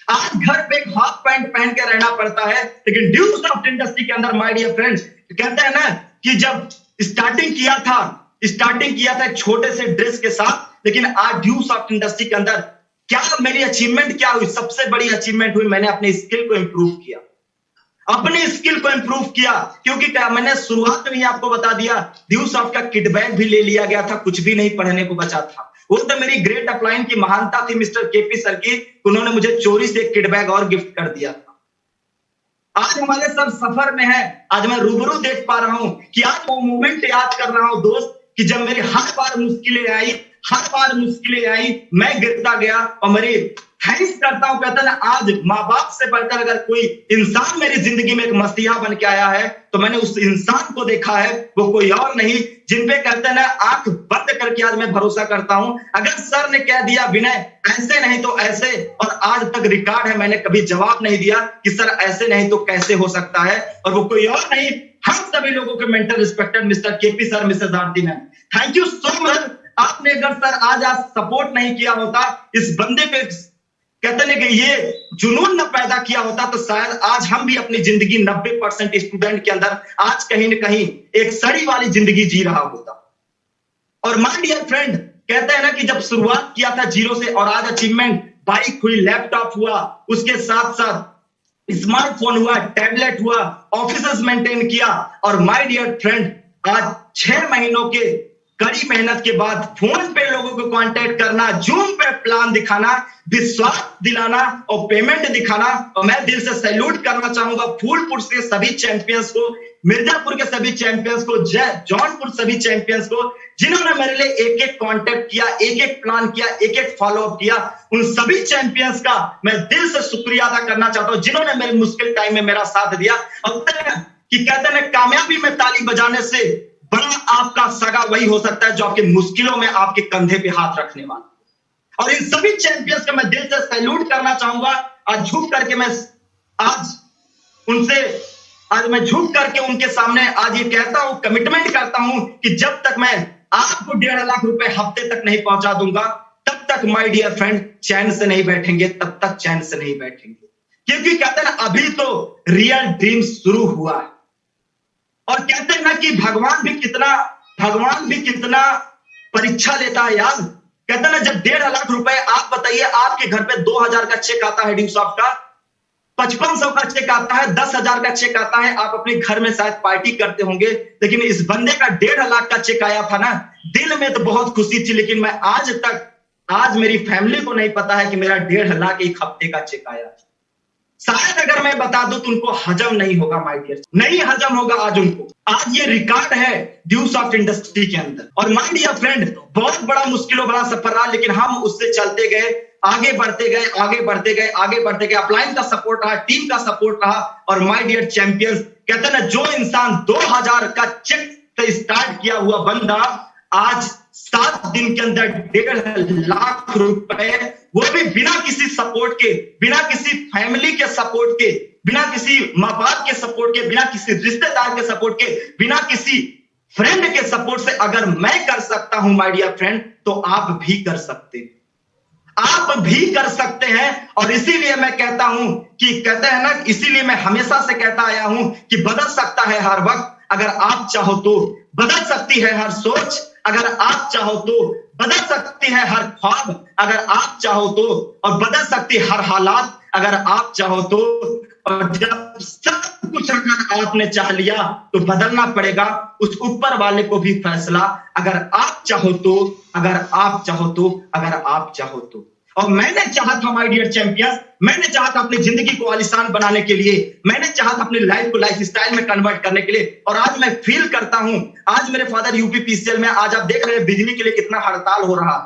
आज घर पे एक हाफ पैंट पहन के रहना पड़ता है, लेकिन ड्यूस ऑफ इंडस्ट्री के अंदर माय डियर फ्रेंड्स कहते हैं ना कि जब स्टार्टिंग किया था एक छोटे से ड्रेस के साथ, लेकिन आज ड्यूस ऑफ इंडस्ट्री के अंदर क्या मेरी अचीवमेंट क्या हुई? सबसे बड़ी अचीवमेंट हुई मैंने अपने स्किल को इंप्रूव किया, क्योंकि क्या मैंने शुरुआत में ही आपको बता दिया ड्यूस ऑफ का किट बैग भी ले लिया गया था, कुछ भी नहीं पढ़ने को बचा था। वो तो मेरी ग्रेट अपलाइन की महानता थी मिस्टर केपी सर की, उन्होंने मुझे चोरी से एक किट बैग और गिफ्ट कर दिया था। आज हमारे सब सफर में है, आज मैं रूबरू देख पा रहा हूं कि आज वो मोमेंट याद कर रहा हूं दोस्त कि जब मेरी हर बार मुश्किलें आई मैं गिरता गया और मेरी थैंक्स करता हूं। कहता ना आज माँ बाप से बढ़कर अगर कोई इंसान मेरी जिंदगी में एक मसीहा बन के आया है तो मैंने उस इंसान को देखा है, वो कोई और नहीं, जिनपे कहते हैं ना आंख बंद करके आज मैं भरोसा करता हूं। अगर सर ने कह दिया विनय ऐसे नहीं तो ऐसे, और आज तक रिकॉर्ड है मैंने कभी जवाब नहीं दिया कि सर ऐसे नहीं तो कैसे हो सकता है, और वो कोई और नहीं हम सभी लोगों के mentor respected mister KP sir, Mrs Aarti ma'am, thank you so much. आपने अगर सर आज सपोर्ट नहीं किया होता इस बंदे पे, कहते हैं कि ये जुनून न पैदा किया होता तो शायद आज हम भी अपनी जिंदगी 90% स्टूडेंट के अंदर आज कहीं न कहीं एक सड़ी वाली जिंदगी जी रहा होता। और माय डियर फ्रेंड कहते हैं ना कि जब शुरुआत किया था जीरो से और आज अचीवमेंट, बाइक हुई, लैपटॉप हुआ, उसके साथ साथ स्मार्टफोन हुआ, टैबलेट हुआ, ऑफिस मेंटेन किया, और माय डियर फ्रेंड आज 6 महीनों के कड़ी मेहनत के बाद फोन पे लोगों को कांटेक्ट करना, जूम पे प्लान दिखाना, विश्वास दिलाना और पेमेंट दिखाना। और मैं दिल से सैल्यूट करना चाहूंगा फूलपुर के सभी चैंपियंस को, मिर्जापुर के सभी चैंपियंस को, जौनपुर सभी चैंपियंस को, जिन्होंने मेरे लिए एक एक कांटेक्ट किया, एक एक प्लान किया, एक एक फॉलो अप किया। उन सभी चैंपियंस का मैं दिल से शुक्रिया अदा करना चाहता हूं जिन्होंने मेरे मुश्किल टाइम में मेरा साथ दिया। और कि कहते हैं कामयाबी में ताली बजाने से बड़ा आपका सगा वही हो सकता है जो आपकी मुश्किलों में आपके कंधे पे हाथ रखने वाला। और इन सभी चैंपियंस का मैं दिल से सैल्यूट करना चाहूंगा। आज झुक करके मैं झुक करके उनके सामने आज ये कहता हूं, कमिटमेंट करता हूं कि जब तक मैं आपको 1.5 लाख रुपए हफ्ते तक नहीं पहुंचा दूंगा तब तक माय डियर फ्रेंड चैन से नहीं बैठेंगे, तब तक चैन से नहीं बैठेंगे। क्योंकि कहते हैं अभी तो रियल ड्रीम शुरू हुआ है। और कहते हैं ना कि भगवान भी कितना परीक्षा लेता है यार। कहते हैं ना जब 1.5 लाख रुपए, आप बताइए आपके घर पे 2000 का चेक आता है ड्यूस ऑफ का, 5500 का चेक आता है, 10,000 का चेक आता है, आप अपने घर में शायद पार्टी करते होंगे, लेकिन इस बंदे का 1.5 लाख का चेक आया था ना, दिल में तो बहुत खुशी थी, लेकिन मैं आज मेरी फैमिली को नहीं पता है कि मेरा 1.5 लाख एक हफ्ते का चेक आया। शायद अगर मैं बता दूं तो उनको हजम नहीं होगा माय डियर, नहीं हजम होगा आज उनको। आज ये रिकॉर्ड है ड्यूस ऑफ इंडस्ट्री के अंदर। और माय डियर फ्रेंड बहुत बड़ा मुश्किलों भरा सफर रहा, लेकिन हम उससे चलते गए, आगे बढ़ते गए। अपलाइन का सपोर्ट रहा, टीम का सपोर्ट रहा। और माय डियर चैंपियंस कहते हैं ना जो इंसान 2000 का चेक से स्टार्ट किया हुआ बंदा आज 7 दिन के अंदर 1.5 लाख रुपए, वो भी बिना किसी सपोर्ट के, बिना किसी फैमिली के सपोर्ट के, बिना किसी माँ बाप के सपोर्ट के, बिना किसी रिश्तेदार के सपोर्ट के, बिना किसी फ्रेंड के सपोर्ट से अगर मैं कर सकता हूं माय डियर फ्रेंड, तो आप भी कर सकते हैं, आप भी कर सकते हैं। और इसीलिए मैं कहता हूं कि कहते हैं ना, इसीलिए मैं हमेशा से कहता आया हूं कि बदल सकता है हर वक्त, अगर आप चाहो तो बदल सकती है हर सोच, अगर आप चाहो तो बदल सकती है हर ख्वाब, अगर आप चाहो तो, और बदल सकती है हर हालात अगर आप चाहो तो। और जब सब सब कुछ अगर आपने चाह लिया तो बदलना पड़ेगा उस ऊपर वाले को भी फैसला, अगर आप चाहो तो, अगर आप चाहो तो, अगर आप चाहो तो। और मैंने चाहा था माय डियर चैंपियंस, मैंने चाहा था अपनी जिंदगी को आलीशान बनाने के लिए, मैंने चाहा था अपनी लाइफ को लाइफ स्टाइल में कन्वर्ट करने के लिए, और आज मैं फील करता हूं, आज मेरे फादर यूपीपीसीएल में, आज आप देख रहे हैं बिजली के लिए कितना हड़ताल हो रहा,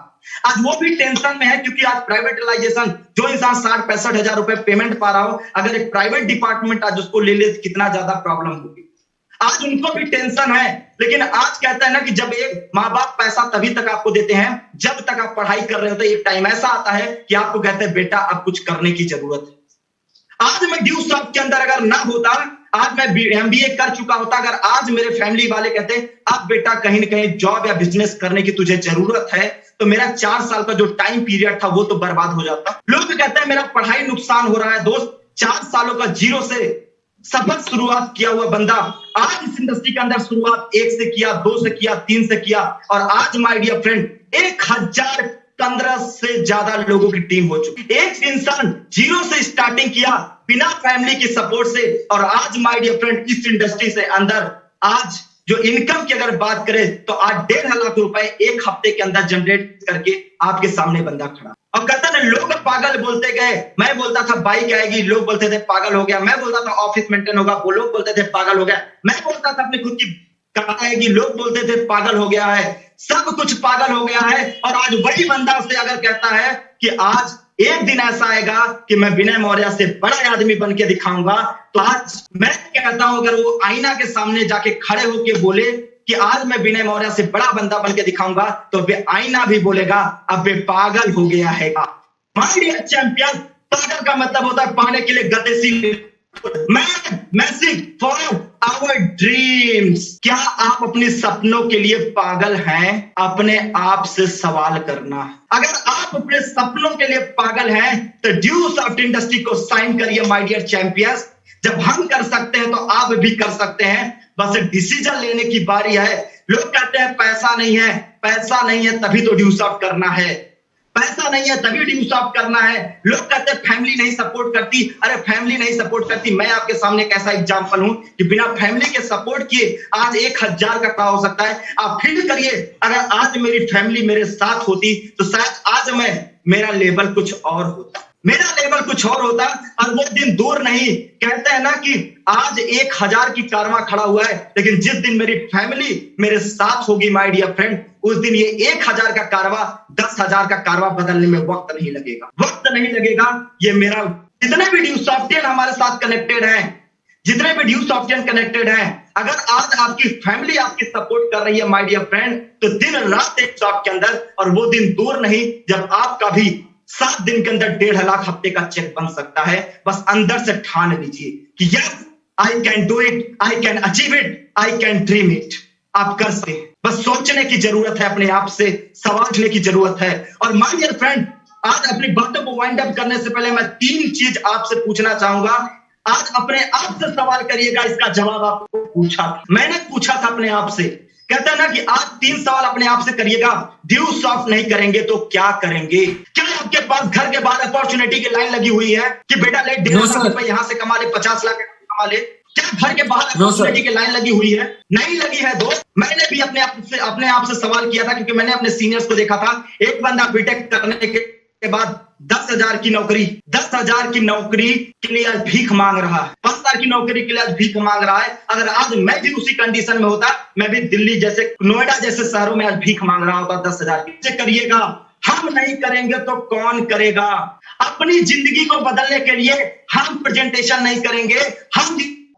आज वो भी टेंशन में है क्योंकि आज प्राइवेटाइजेशन, जो इंसान 60-65 हजार रुपए पेमेंट पा रहा हो, अगर एक प्राइवेट डिपार्टमेंट आज उसको ले ले तो कितना ज्यादा प्रॉब्लम होगी। आज उनको भी टेंशन है, लेकिन आज कहता है ना कि जब एक माँ बाप पैसा तभी तक आपको देते हैं जब तक आप पढ़ाई कर रहे होते हैं। एक टाइम ऐसा आता है कि आपको कहते हैं बेटा अब कुछ करने की जरूरत है। आज मैं ड्यू सॉफ्ट के अंदर अगर ना होता, आज मैं एमबीए कर चुका होता, अगर आज मेरे फैमिली वाले कहते अब बेटा कहीं ना कहीं जॉब या बिजनेस करने की तुझे जरूरत है, तो मेरा 4 साल का जो टाइम पीरियड था वो तो बर्बाद हो जाता। लोग कहते हैं मेरा पढ़ाई नुकसान हो रहा है। दोस्त, 4 सालों का जीरो से सफल शुरुआत किया हुआ बंदा आज इस इंडस्ट्री के अंदर शुरुआत 1 से किया, 2 से किया, 3 से किया, और आज माय डियर फ्रेंड 1015 से ज्यादा लोगों की टीम हो चुकी। एक इंसान जीरो से स्टार्टिंग किया बिना फैमिली की सपोर्ट से, और आज माय डियर फ्रेंड इस इंडस्ट्री से अंदर आज जो इनकम की अगर बात करें तो आज 1.5 लाख रुपए एक हफ्ते के अंदर जनरेट करके आपके सामने बंदा खड़ा। और कहता ना लोग पागल बोलते गए, मैं बोलता था बाइक आएगी, लोग बोलते थे पागल हो गया, मैं बोलता था ऑफिस मेंटेन होगा, वो लोग बोलते थे पागल हो गया, मैं बोलता था अपनी खुद की कार आएगी, लोग बोलते थे पागल हो गया है, सब कुछ पागल हो गया है। और आज वही बंदा से अगर कहता है कि आज एक दिन ऐसा आएगा कि मैं विनय मौर्य से बड़ा आदमी बन के दिखाऊंगा, तो आज मैं कहता हूं अगर वो आईना के सामने जाके खड़े होके बोले कि आज मैं विनय मौर्य से बड़ा बंदा बन के दिखाऊंगा, तो वे आईना भी बोलेगा अब वे पागल हो गया है। माय डियर चैंपियन, पागल का मतलब होता है पाने के लिए गतिशील, मैसिव फॉर आवर ड्रीम्स। क्या आप अपने सपनों के लिए पागल हैं? अपने आप से सवाल करना। अगर आप अपने सपनों के लिए पागल हैं तो ड्यू सॉफ्ट इंडस्ट्री को साइन करिए माय डियर चैंपियंस। जब हम कर सकते हैं तो आप भी कर सकते हैं, बस डिसीजन लेने की बारी है। लोग कहते हैं पैसा नहीं है, पैसा नहीं है तभी तो ड्यू सॉफ्ट करना है, पैसा नहीं है तभी ड्यू सॉफ्ट करना है। लोग कहते हैं फैमिली नहीं सपोर्ट करती, अरे फैमिली नहीं सपोर्ट करती, मैं आपके सामने एक ऐसा एग्जांपल हूं कि बिना फैमिली के सपोर्ट किए आज 1000 का क्या हो सकता है। आप फील करिए, अगर आज मेरी फैमिली मेरे साथ होती तो शायद आज मेरा लेवल कुछ और होता, मेरा लेवल कुछ और होता। और वो दिन दूर नहीं, कहते हैं ना कि आज 1000 की कारवां खड़ा हुआ है, लेकिन जिस दिन मेरी फैमिली मेरे साथ होगी माय डियर फ्रेंड, उस दिन ये 1000 का कारवां 10,000 का कारवां बदलने में वक्त नहीं लगेगा, वक्त नहीं लगेगा। ये मेरा जितने भी ड्यू सॉफ्टवेयर हमारे साथ कनेक्टेड हैं, जितने भी ड्यू सॉफ्टवेयर कनेक्टेड हैं, अगर आज आपकी फैमिली आपकी सपोर्ट कर रही है माय डियर फ्रेंड, तो दिन रात एक शॉप के अंदर, और वो दिन दूर नहीं जब आपका भी 7 दिन के अंदर 1.5 लाख हफ्ते का चेक बन सकता है। बस अंदर से ठान लीजिए कि yes I can do it, I can achieve it, I can dream it. आप कर सकते हैं, बस सोचने की जरूरत है, अपने आप से सवालने की जरूरत है। और माय डियर फ्रेंड, आज अपनी बातों को वाइंड अप करने से पहले मैं 3 चीज आपसे पूछना चाहूंगा। आज अपने आप से सवाल करिएगा, इसका जवाब आपको पूछा, मैंने पूछा था अपने आप से। कहता है ना कि आज 3 सवाल अपने आप से करिएगा, ड्यू सॉफ्ट नहीं करेंगे तो क्या करेंगे? क्या आपके पास घर के बाहर अपॉर्चुनिटी की लाइन लगी हुई है कि बेटा ले 1.5 लाख रुपए यहां से कमा ले, 50 लाख कमा ले? क्या घर के बाहर अपॉर्चुनिटी की लाइन लगी हुई है? नहीं लगी है दोस्त। मैंने भी अपने आप से सवाल किया था, क्योंकि मैंने अपने सीनियर्स को देखा था, एक बंदा बीटेक करने के बाद 10,000 की नौकरी, 10,000 की नौकरी के लिए आज भीख मांग रहा है, 5,000 की नौकरी के लिए आज भीख मांग रहा है। अगर आज मैं भी उसी कंडीशन में होता, मैं भी दिल्ली जैसे, नोएडा जैसे शहरों में आज भीख मांग रहा होता 10,000 की। करिएगा, हम नहीं करेंगे तो कौन करेगा? अपनी जिंदगी को बदलने के लिए हम प्रेजेंटेशन नहीं करेंगे, हम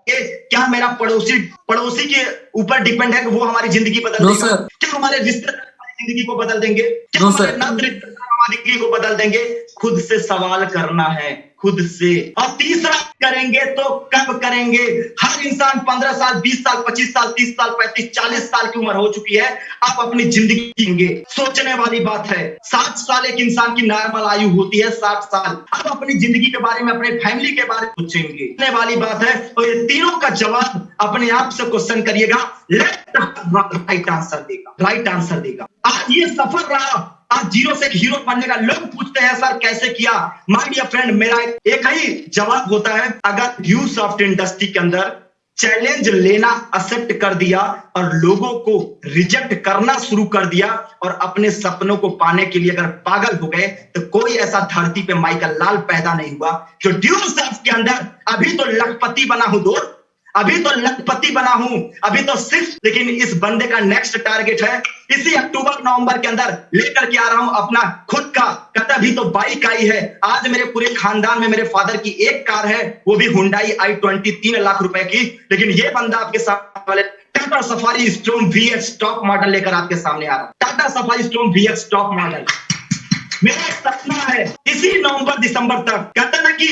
क्या मेरा पड़ोसी के ऊपर डिपेंड है कि वो हमारी जिंदगी बदल देगा? क्या हमारे रिश्तेदार हमारी जिंदगी को बदल देंगे? क्या हमारे नाते हमारी जिंदगी को बदल देंगे? खुद से सवाल करना है, खुद से। और तीसरा, करेंगे तो कब करेंगे? हर इंसान 15 साल, 20 साल, 25 साल, 30 साल, 35, 40 साल की उम्र हो चुकी है, आप अपनी जिंदगी जीएंगे। सोचने वाली बात है। 60 साल एक इंसान की नॉर्मल आयु होती है, 60 साल। आप अपनी जिंदगी के बारे में, अपने फैमिली के बारे में सोचेंगे, सोचने वाली बात है। और ये तीनों का जवाब अपने आप से क्वेश्चन करिएगा, राइट आंसर देगा, राइट आंसर देगा। आज ये सफर रहा, आज जीरो से हीरो बनने का। लोग पूछते हैं सर कैसे किया? माय डियर फ्रेंड, मेरा एक ही जवाब होता है, अगर ड्यू सॉफ्ट इंडस्ट्री के अंदर चैलेंज लेना एक्सेप्ट कर दिया और लोगों को रिजेक्ट करना शुरू कर दिया और अपने सपनों को पाने के लिए अगर पागल हो गए, तो कोई ऐसा धरती पे माइकल लाल पैदा नहीं हुआ जो ड्यू सॉफ्ट के अंदर अभी तो लखपति बना हूं दोस्त, अभी तो लखपति बना हूं, अभी तो सिर्फ, लेकिन इस बंदे का नेक्स्ट टारगेट है इसी अक्टूबर नवंबर के अंदर लेकर के आ रहा हूं अपना खुद का, कहता अभी तो बाइक आई है। आज मेरे पूरे खानदान में मेरे फादर की एक कार है, वो भी हुंडई i20 3 लाख रुपए की, लेकिन ये बंदा आपके सामने Tata safari storm VX top model लेकर आपके सामने आ रहा है। Tata safari storm VX top model मेरा सपना है इसी नवंबर दिसंबर तक। कहता ना कि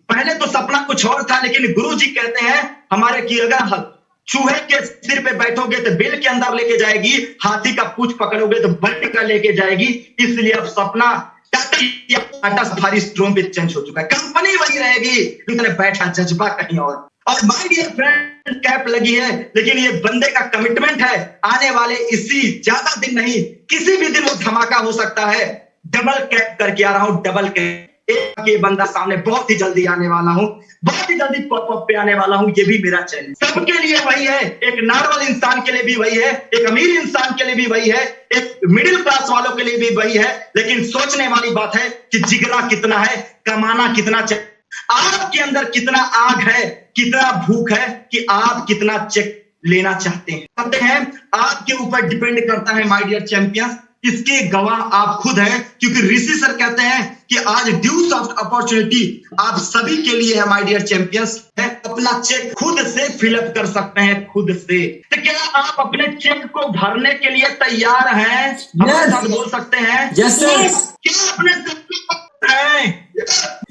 पहले तो सपना कुछ और था, लेकिन गुरुजी कहते हैं हमारे कि अगर चूहे के सिर पे बैठोगे तो बिल के अंदर लेके जाएगी, हाथी का पूंछ पकड़ोगे तो बल्टी का लेके जाएगी। इसलिए अब सपना टाटा सफारी स्टॉर्म पे चेंज हो चुका है, कंपनी वही रहेगी लेकिन बैठा जज्बा कहीं और माय डियर फ्रेंड कैप लगी है, लेकिन ये बंदे का कमिटमेंट है आने वाले इसी ज्यादा दिन नहीं, किसी भी दिन वो धमाका हो सकता है। डबल कैप करके आ रहा हूं, डबल कैप। एक ये बंदा सामने बहुत ही जल्दी आने वाला हूं, बहुत ही जल्दी पॉपअप पे आने वाला हूं, ये भी मेरा चैलेंज सबके लिए वही है, एक नॉर्मल इंसान के लिए भी वही है, एक अमीर इंसान के लिए भी वही है, एक मिडिल क्लास वालों के लिए भी वही है। लेकिन सोचने वाली बात है कि जिगरा कितना है, कमाना कितना चाहिए, आपके अंदर कितना आग है, कितना भूख है कि आप कितना चेक लेना चाहते हैं आपके ऊपर डिपेंड करता है माय डियर चैंपियंस। इसके गवाह आप खुद हैं, क्योंकि ऋषि सर कहते हैं कि आज ड्यू सॉफ्ट अपॉर्चुनिटी आप सभी के लिए है माय डियर चैंपियंस। अपना चेक खुद से फिलअप कर सकते हैं, खुद से। तो क्या आप अपने चेक को भरने के लिए तैयार हैं? Yes. आप बोल सकते हैं Yes, sir. क्या अपने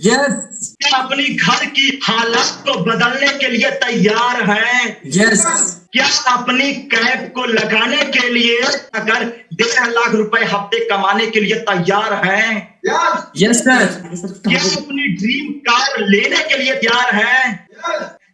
Yes. क्या अपनी घर की हालात को बदलने के लिए तैयार हैं? Yes. क्या अपनी कैप को लगाने के लिए अगर 1.5 लाख रुपए हफ्ते कमाने के लिए तैयार हैं? Yes, sir. क्या अपनी ड्रीम कार लेने के लिए तैयार हैं?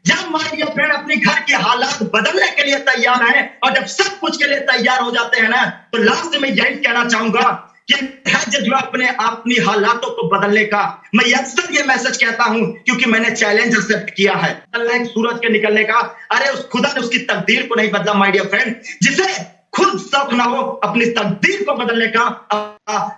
जब माय डियर फ्रेंड अपने घर के हालात बदलने के लिए तैयार हैं और जब सब कुछ के लिए तैयार हो जाते हैं ना, तो लास्ट में यही कहना चाहूंगा कि है जो अपनी हालातों को बदलने का। मैं अक्सर ये मैसेज कहता हूं क्योंकि मैंने चैलेंज एक्सेप्ट किया है सूरज के निकलने का। अरे उस खुदा ने उसकी तकदीर को नहीं बदला माय डियर फ्रेंड, जिसे खुद शौक ना हो अपनी तकदीर को बदलने का,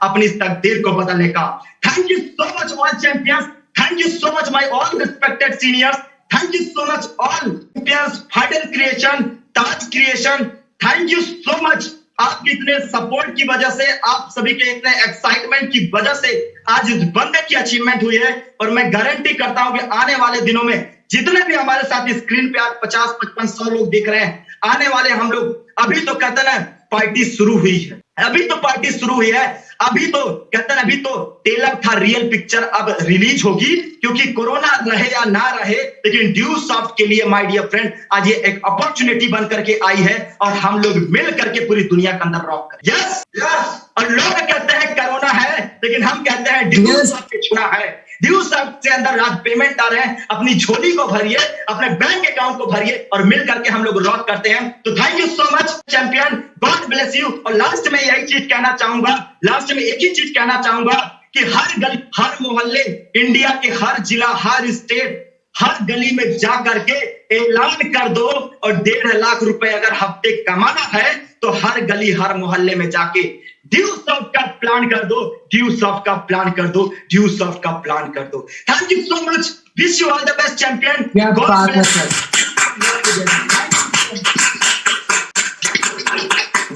अपनी तकदीर को बदलने का। Thank you so much all champions, thank you so much my all respected seniors, thank you so much all champions, फाइडल creation, Taj creation, thank you so much. आपके इतने सपोर्ट की वजह से, आप सभी के इतने एक्साइटमेंट की वजह से आज इस बंदे की अचीवमेंट हुई है। और मैं गारंटी करता हूं कि आने वाले दिनों में जितने भी हमारे साथ स्क्रीन पे आज 50, 55, 100 लोग दिख रहे हैं, आने वाले हम लोग, अभी तो कहते हैं पार्टी शुरू हुई है, अभी तो पार्टी शुरू हुई है, अभी तो कहते हैं अभी तो टेलर था, रियल पिक्चर अब रिलीज होगी। क्योंकि कोरोना रहे या ना रहे, लेकिन ड्यू सॉफ्ट के लिए माय डियर फ्रेंड आज ये एक अपॉर्चुनिटी बन करके आई है और हम लोग मिल करके पूरी दुनिया के अंदर रॉक करें। Yes yes. और लोग कहते हैं कोरोना है, लेकिन हम कहते हैं ड्यू सॉफ्ट के छुड़ा है। ड्यू सॉफ्ट से अंदर आज पेमेंट आ रहे हैं, अपनी झोली को भरिए, अपने बैंक अकाउंट को भरिए और मिल करके हम लोग रॉक करते हैं। तो thank you so much champion, God bless you. और लास्ट में यही चीज कहना चाहूंगा, लास्ट में एक ही चीज कहना चाहूंगा कि हर गली, हर मोहल्ले, इंडिया के हर जिला, हर स्टेट, हर गली में जा करके ऐलान कर दो और 1.5 लाख रुपए अगर हफ्ते कमाना है तो हर गली, हर मोहल्ले में जाके ड्यू सॉफ्ट का प्लान कर दो, ड्यू सॉफ्ट का प्लान कर दो, ड्यू सॉफ्ट का प्लान कर दो। Thank you so much, wish you all the best champion. क्या बात है सर,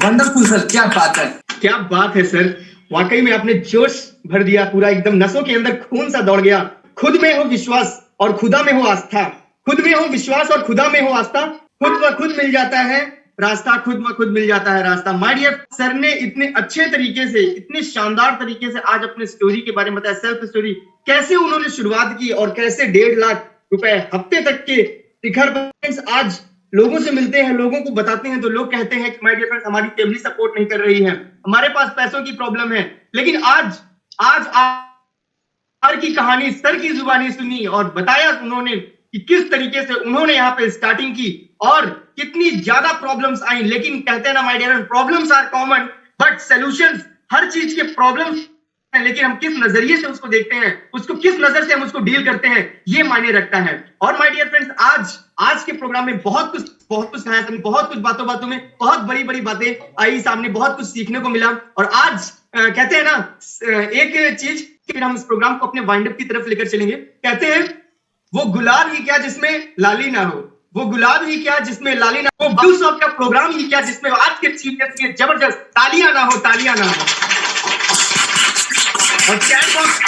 वंडरफुल सर, क्या बात है, क्या बात है सर, वाकई में आपने जोश भर दिया, पूरा एकदम नसों के अंदर खून सा दौड़ गया। खुद में हो विश्वास और खुदा में हो आस्था, खुद में हो विश्वास और खुदा में हो आस्था, खुद ब खुद मिल जाता है रास्ता, खुद ब खुद मिल जाता है रास्ता। माय डियर सर ने इतने अच्छे तरीके से, इतने शानदार तरीके से आज अपने स्टोरी के बारे में बताया, सेल्फ स्टोरी, कैसे उन्होंने शुरुआत की और कैसे 1.5 लाख रुपए हफ्ते तक के शिखर पर आज लोगों से मिलते हैं, लोगों को बताते हैं, तो लोग कहते हैं कि माय डियर फ्रेंड्स हमारी फैमिली सपोर्ट नहीं कर रही है, हमारे पास पैसों की प्रॉब्लम है। लेकिन आज की कहानी सर की जुबानी सुनी और बताया उन्होंने कि किस तरीके से उन्होंने यहाँ पे स्टार्टिंग की और कितनी ज्यादा प्रॉब्लम्स आई। लेकिन कहते हैं ना my dear, problems are common but solutions, हर चीज के प्रॉब्लम्स हैं, लेकिन हम किस नजरिए से उसको देखते हैं, उसको किस नजर से हम उसको डील करते हैं, ये मायने रखता है। और माय डियर फ्रेंड्स, आज के प्रोग्राम में बहुत कुछ कहा, बहुत कुछ बातों में बहुत बड़ी बड़ी बातें आई सामने, बहुत कुछ सीखने को मिला। और आज कहते हैं ना, एक चीज, फिर हम इस प्रोग्राम को अपने वाइंड अप की तरफ लेकर चलेंगे। कहते हैं वो गुलाब ही क्या जिसमें लाली ना हो, वो गुलाब ही क्या जिसमें लाली ना हो, ड्यूस ऑफ का प्रोग्राम ही क्या जिसमें आज के चीफ गेस्ट के जबरदस्त तालियां ना हो। और चैट बॉक्स,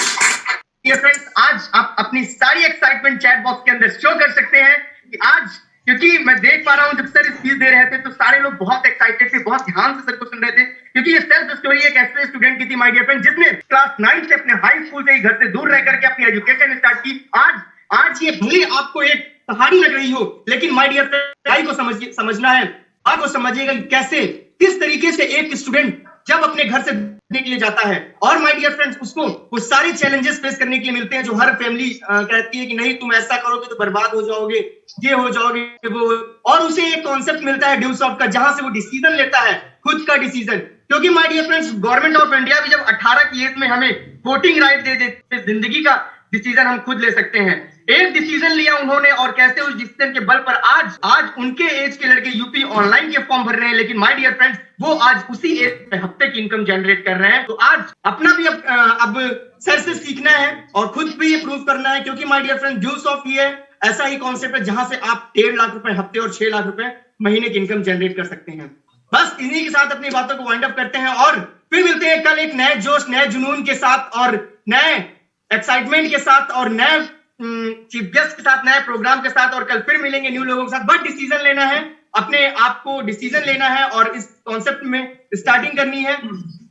ये फ्रेंड्स, आज आप अपनी सारी एक्साइटमेंट चैट बॉक्स के अंदर शो कर सकते हैं कि आज, क्योंकि मैं देख पा रहा हूं जब सर स्पीच दे रहे थे तो सारे लोग बहुत एक्साइटेड थे, बहुत ध्यान से सर को सुन रहे थे, क्योंकि ये सेल्फ स्टोरी एक ऐसे स्टूडेंट की थी माय डियर फ्रेंड, जिसने क्लास 9 से अपने हाई स्कूल से ही घर से दूर रह करके अपनी एजुकेशन स्टार्ट की। आज ये भले आपको एक कहानी लग रही हो, लेकिन माय डियर फ्रेंड को समझना है, आपको समझिएगा कैसे, किस तरीके से एक स्टूडेंट जब अपने घर से के लिए जाता है और माय डियर फ्रेंड्स उसको वो सारे चैलेंजेस फेस करने के लिए मिलते हैं जो हर फैमिली कहती है कि नहीं तुम ऐसा करोगे तो बर्बाद हो जाओगे, ये हो जाओगे वो, और उसे एक कॉन्सेप्ट मिलता है ड्यूस ऑफ का, जहां से वो डिसीजन लेता है, खुद का डिसीजन। क्योंकि my dear friends, government of India भी जब 18 की एज में हमें वोटिंग राइट दे देते, जिंदगी का डिसीजन हम खुद ले सकते हैं। एक डिसीजन लिया उन्होंने और कैसे उस डिसीजन के बल पर आज उनके एज के लड़के यूपी ऑनलाइन के फॉर्म भर रहे हैं, लेकिन माय डियर फ्रेंड्स वो आज उसी एज में हफ्ते की इनकम जनरेट कर रहे हैं। तो आज अपना भी अब सर से सीखना है और खुद भी ये प्रूव करना है, क्योंकि माय डियर फ्रेंड ड्यूस ऑफ ये ऐसा ही कॉन्सेप्ट है जहां से आप 1.5 लाख रुपए हफ्ते और 6 लाख रुपए महीने की इनकम जनरेट कर सकते हैं। बस इन्हीं के साथ अपनी बातों को वाइंड अप करते हैं और फिर मिलते हैं कल एक नए जोश, नए जुनून के साथ और नए एक्साइटमेंट के साथ और नए चीफ गेस्ट के साथ, नए प्रोग्राम के साथ, और कल फिर मिलेंगे न्यू लोगों के साथ। बट डिसीजन लेना है, अपने आप को डिसीजन लेना है और इस कॉन्सेप्ट में स्टार्टिंग करनी है।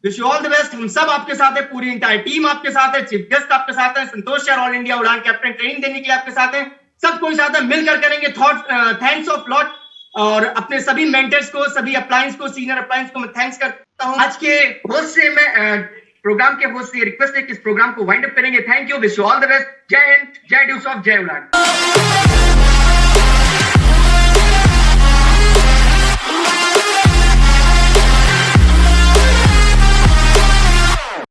Wish you all the best. हम सब आपके साथ है, पूरी इंटायर टीम आपके साथ है, चीफ गेस्ट आपके साथ है, संतोष सर ऑल इंडिया उड़ान कैप्टन ट्रेनिंग देने के लिए आपके साथ है, सब कोई साथ है, मिलकर करेंगे थैंक्स ऑफ लॉट। और अपने सभी मेंटर्स को, सभी अप्लायंस को, सीनियर अप्लायंस को मैं थैंक्स करता हूं। आज के होस्ट से मैं प्रोग्राम के होस्ट से रिक्वेस्ट है कि इस प्रोग्राम को वाइंड अप करेंगे। Thank you, wish you all the best. जय हिंद, जय ड्यूस ऑफ, जय उड़ान।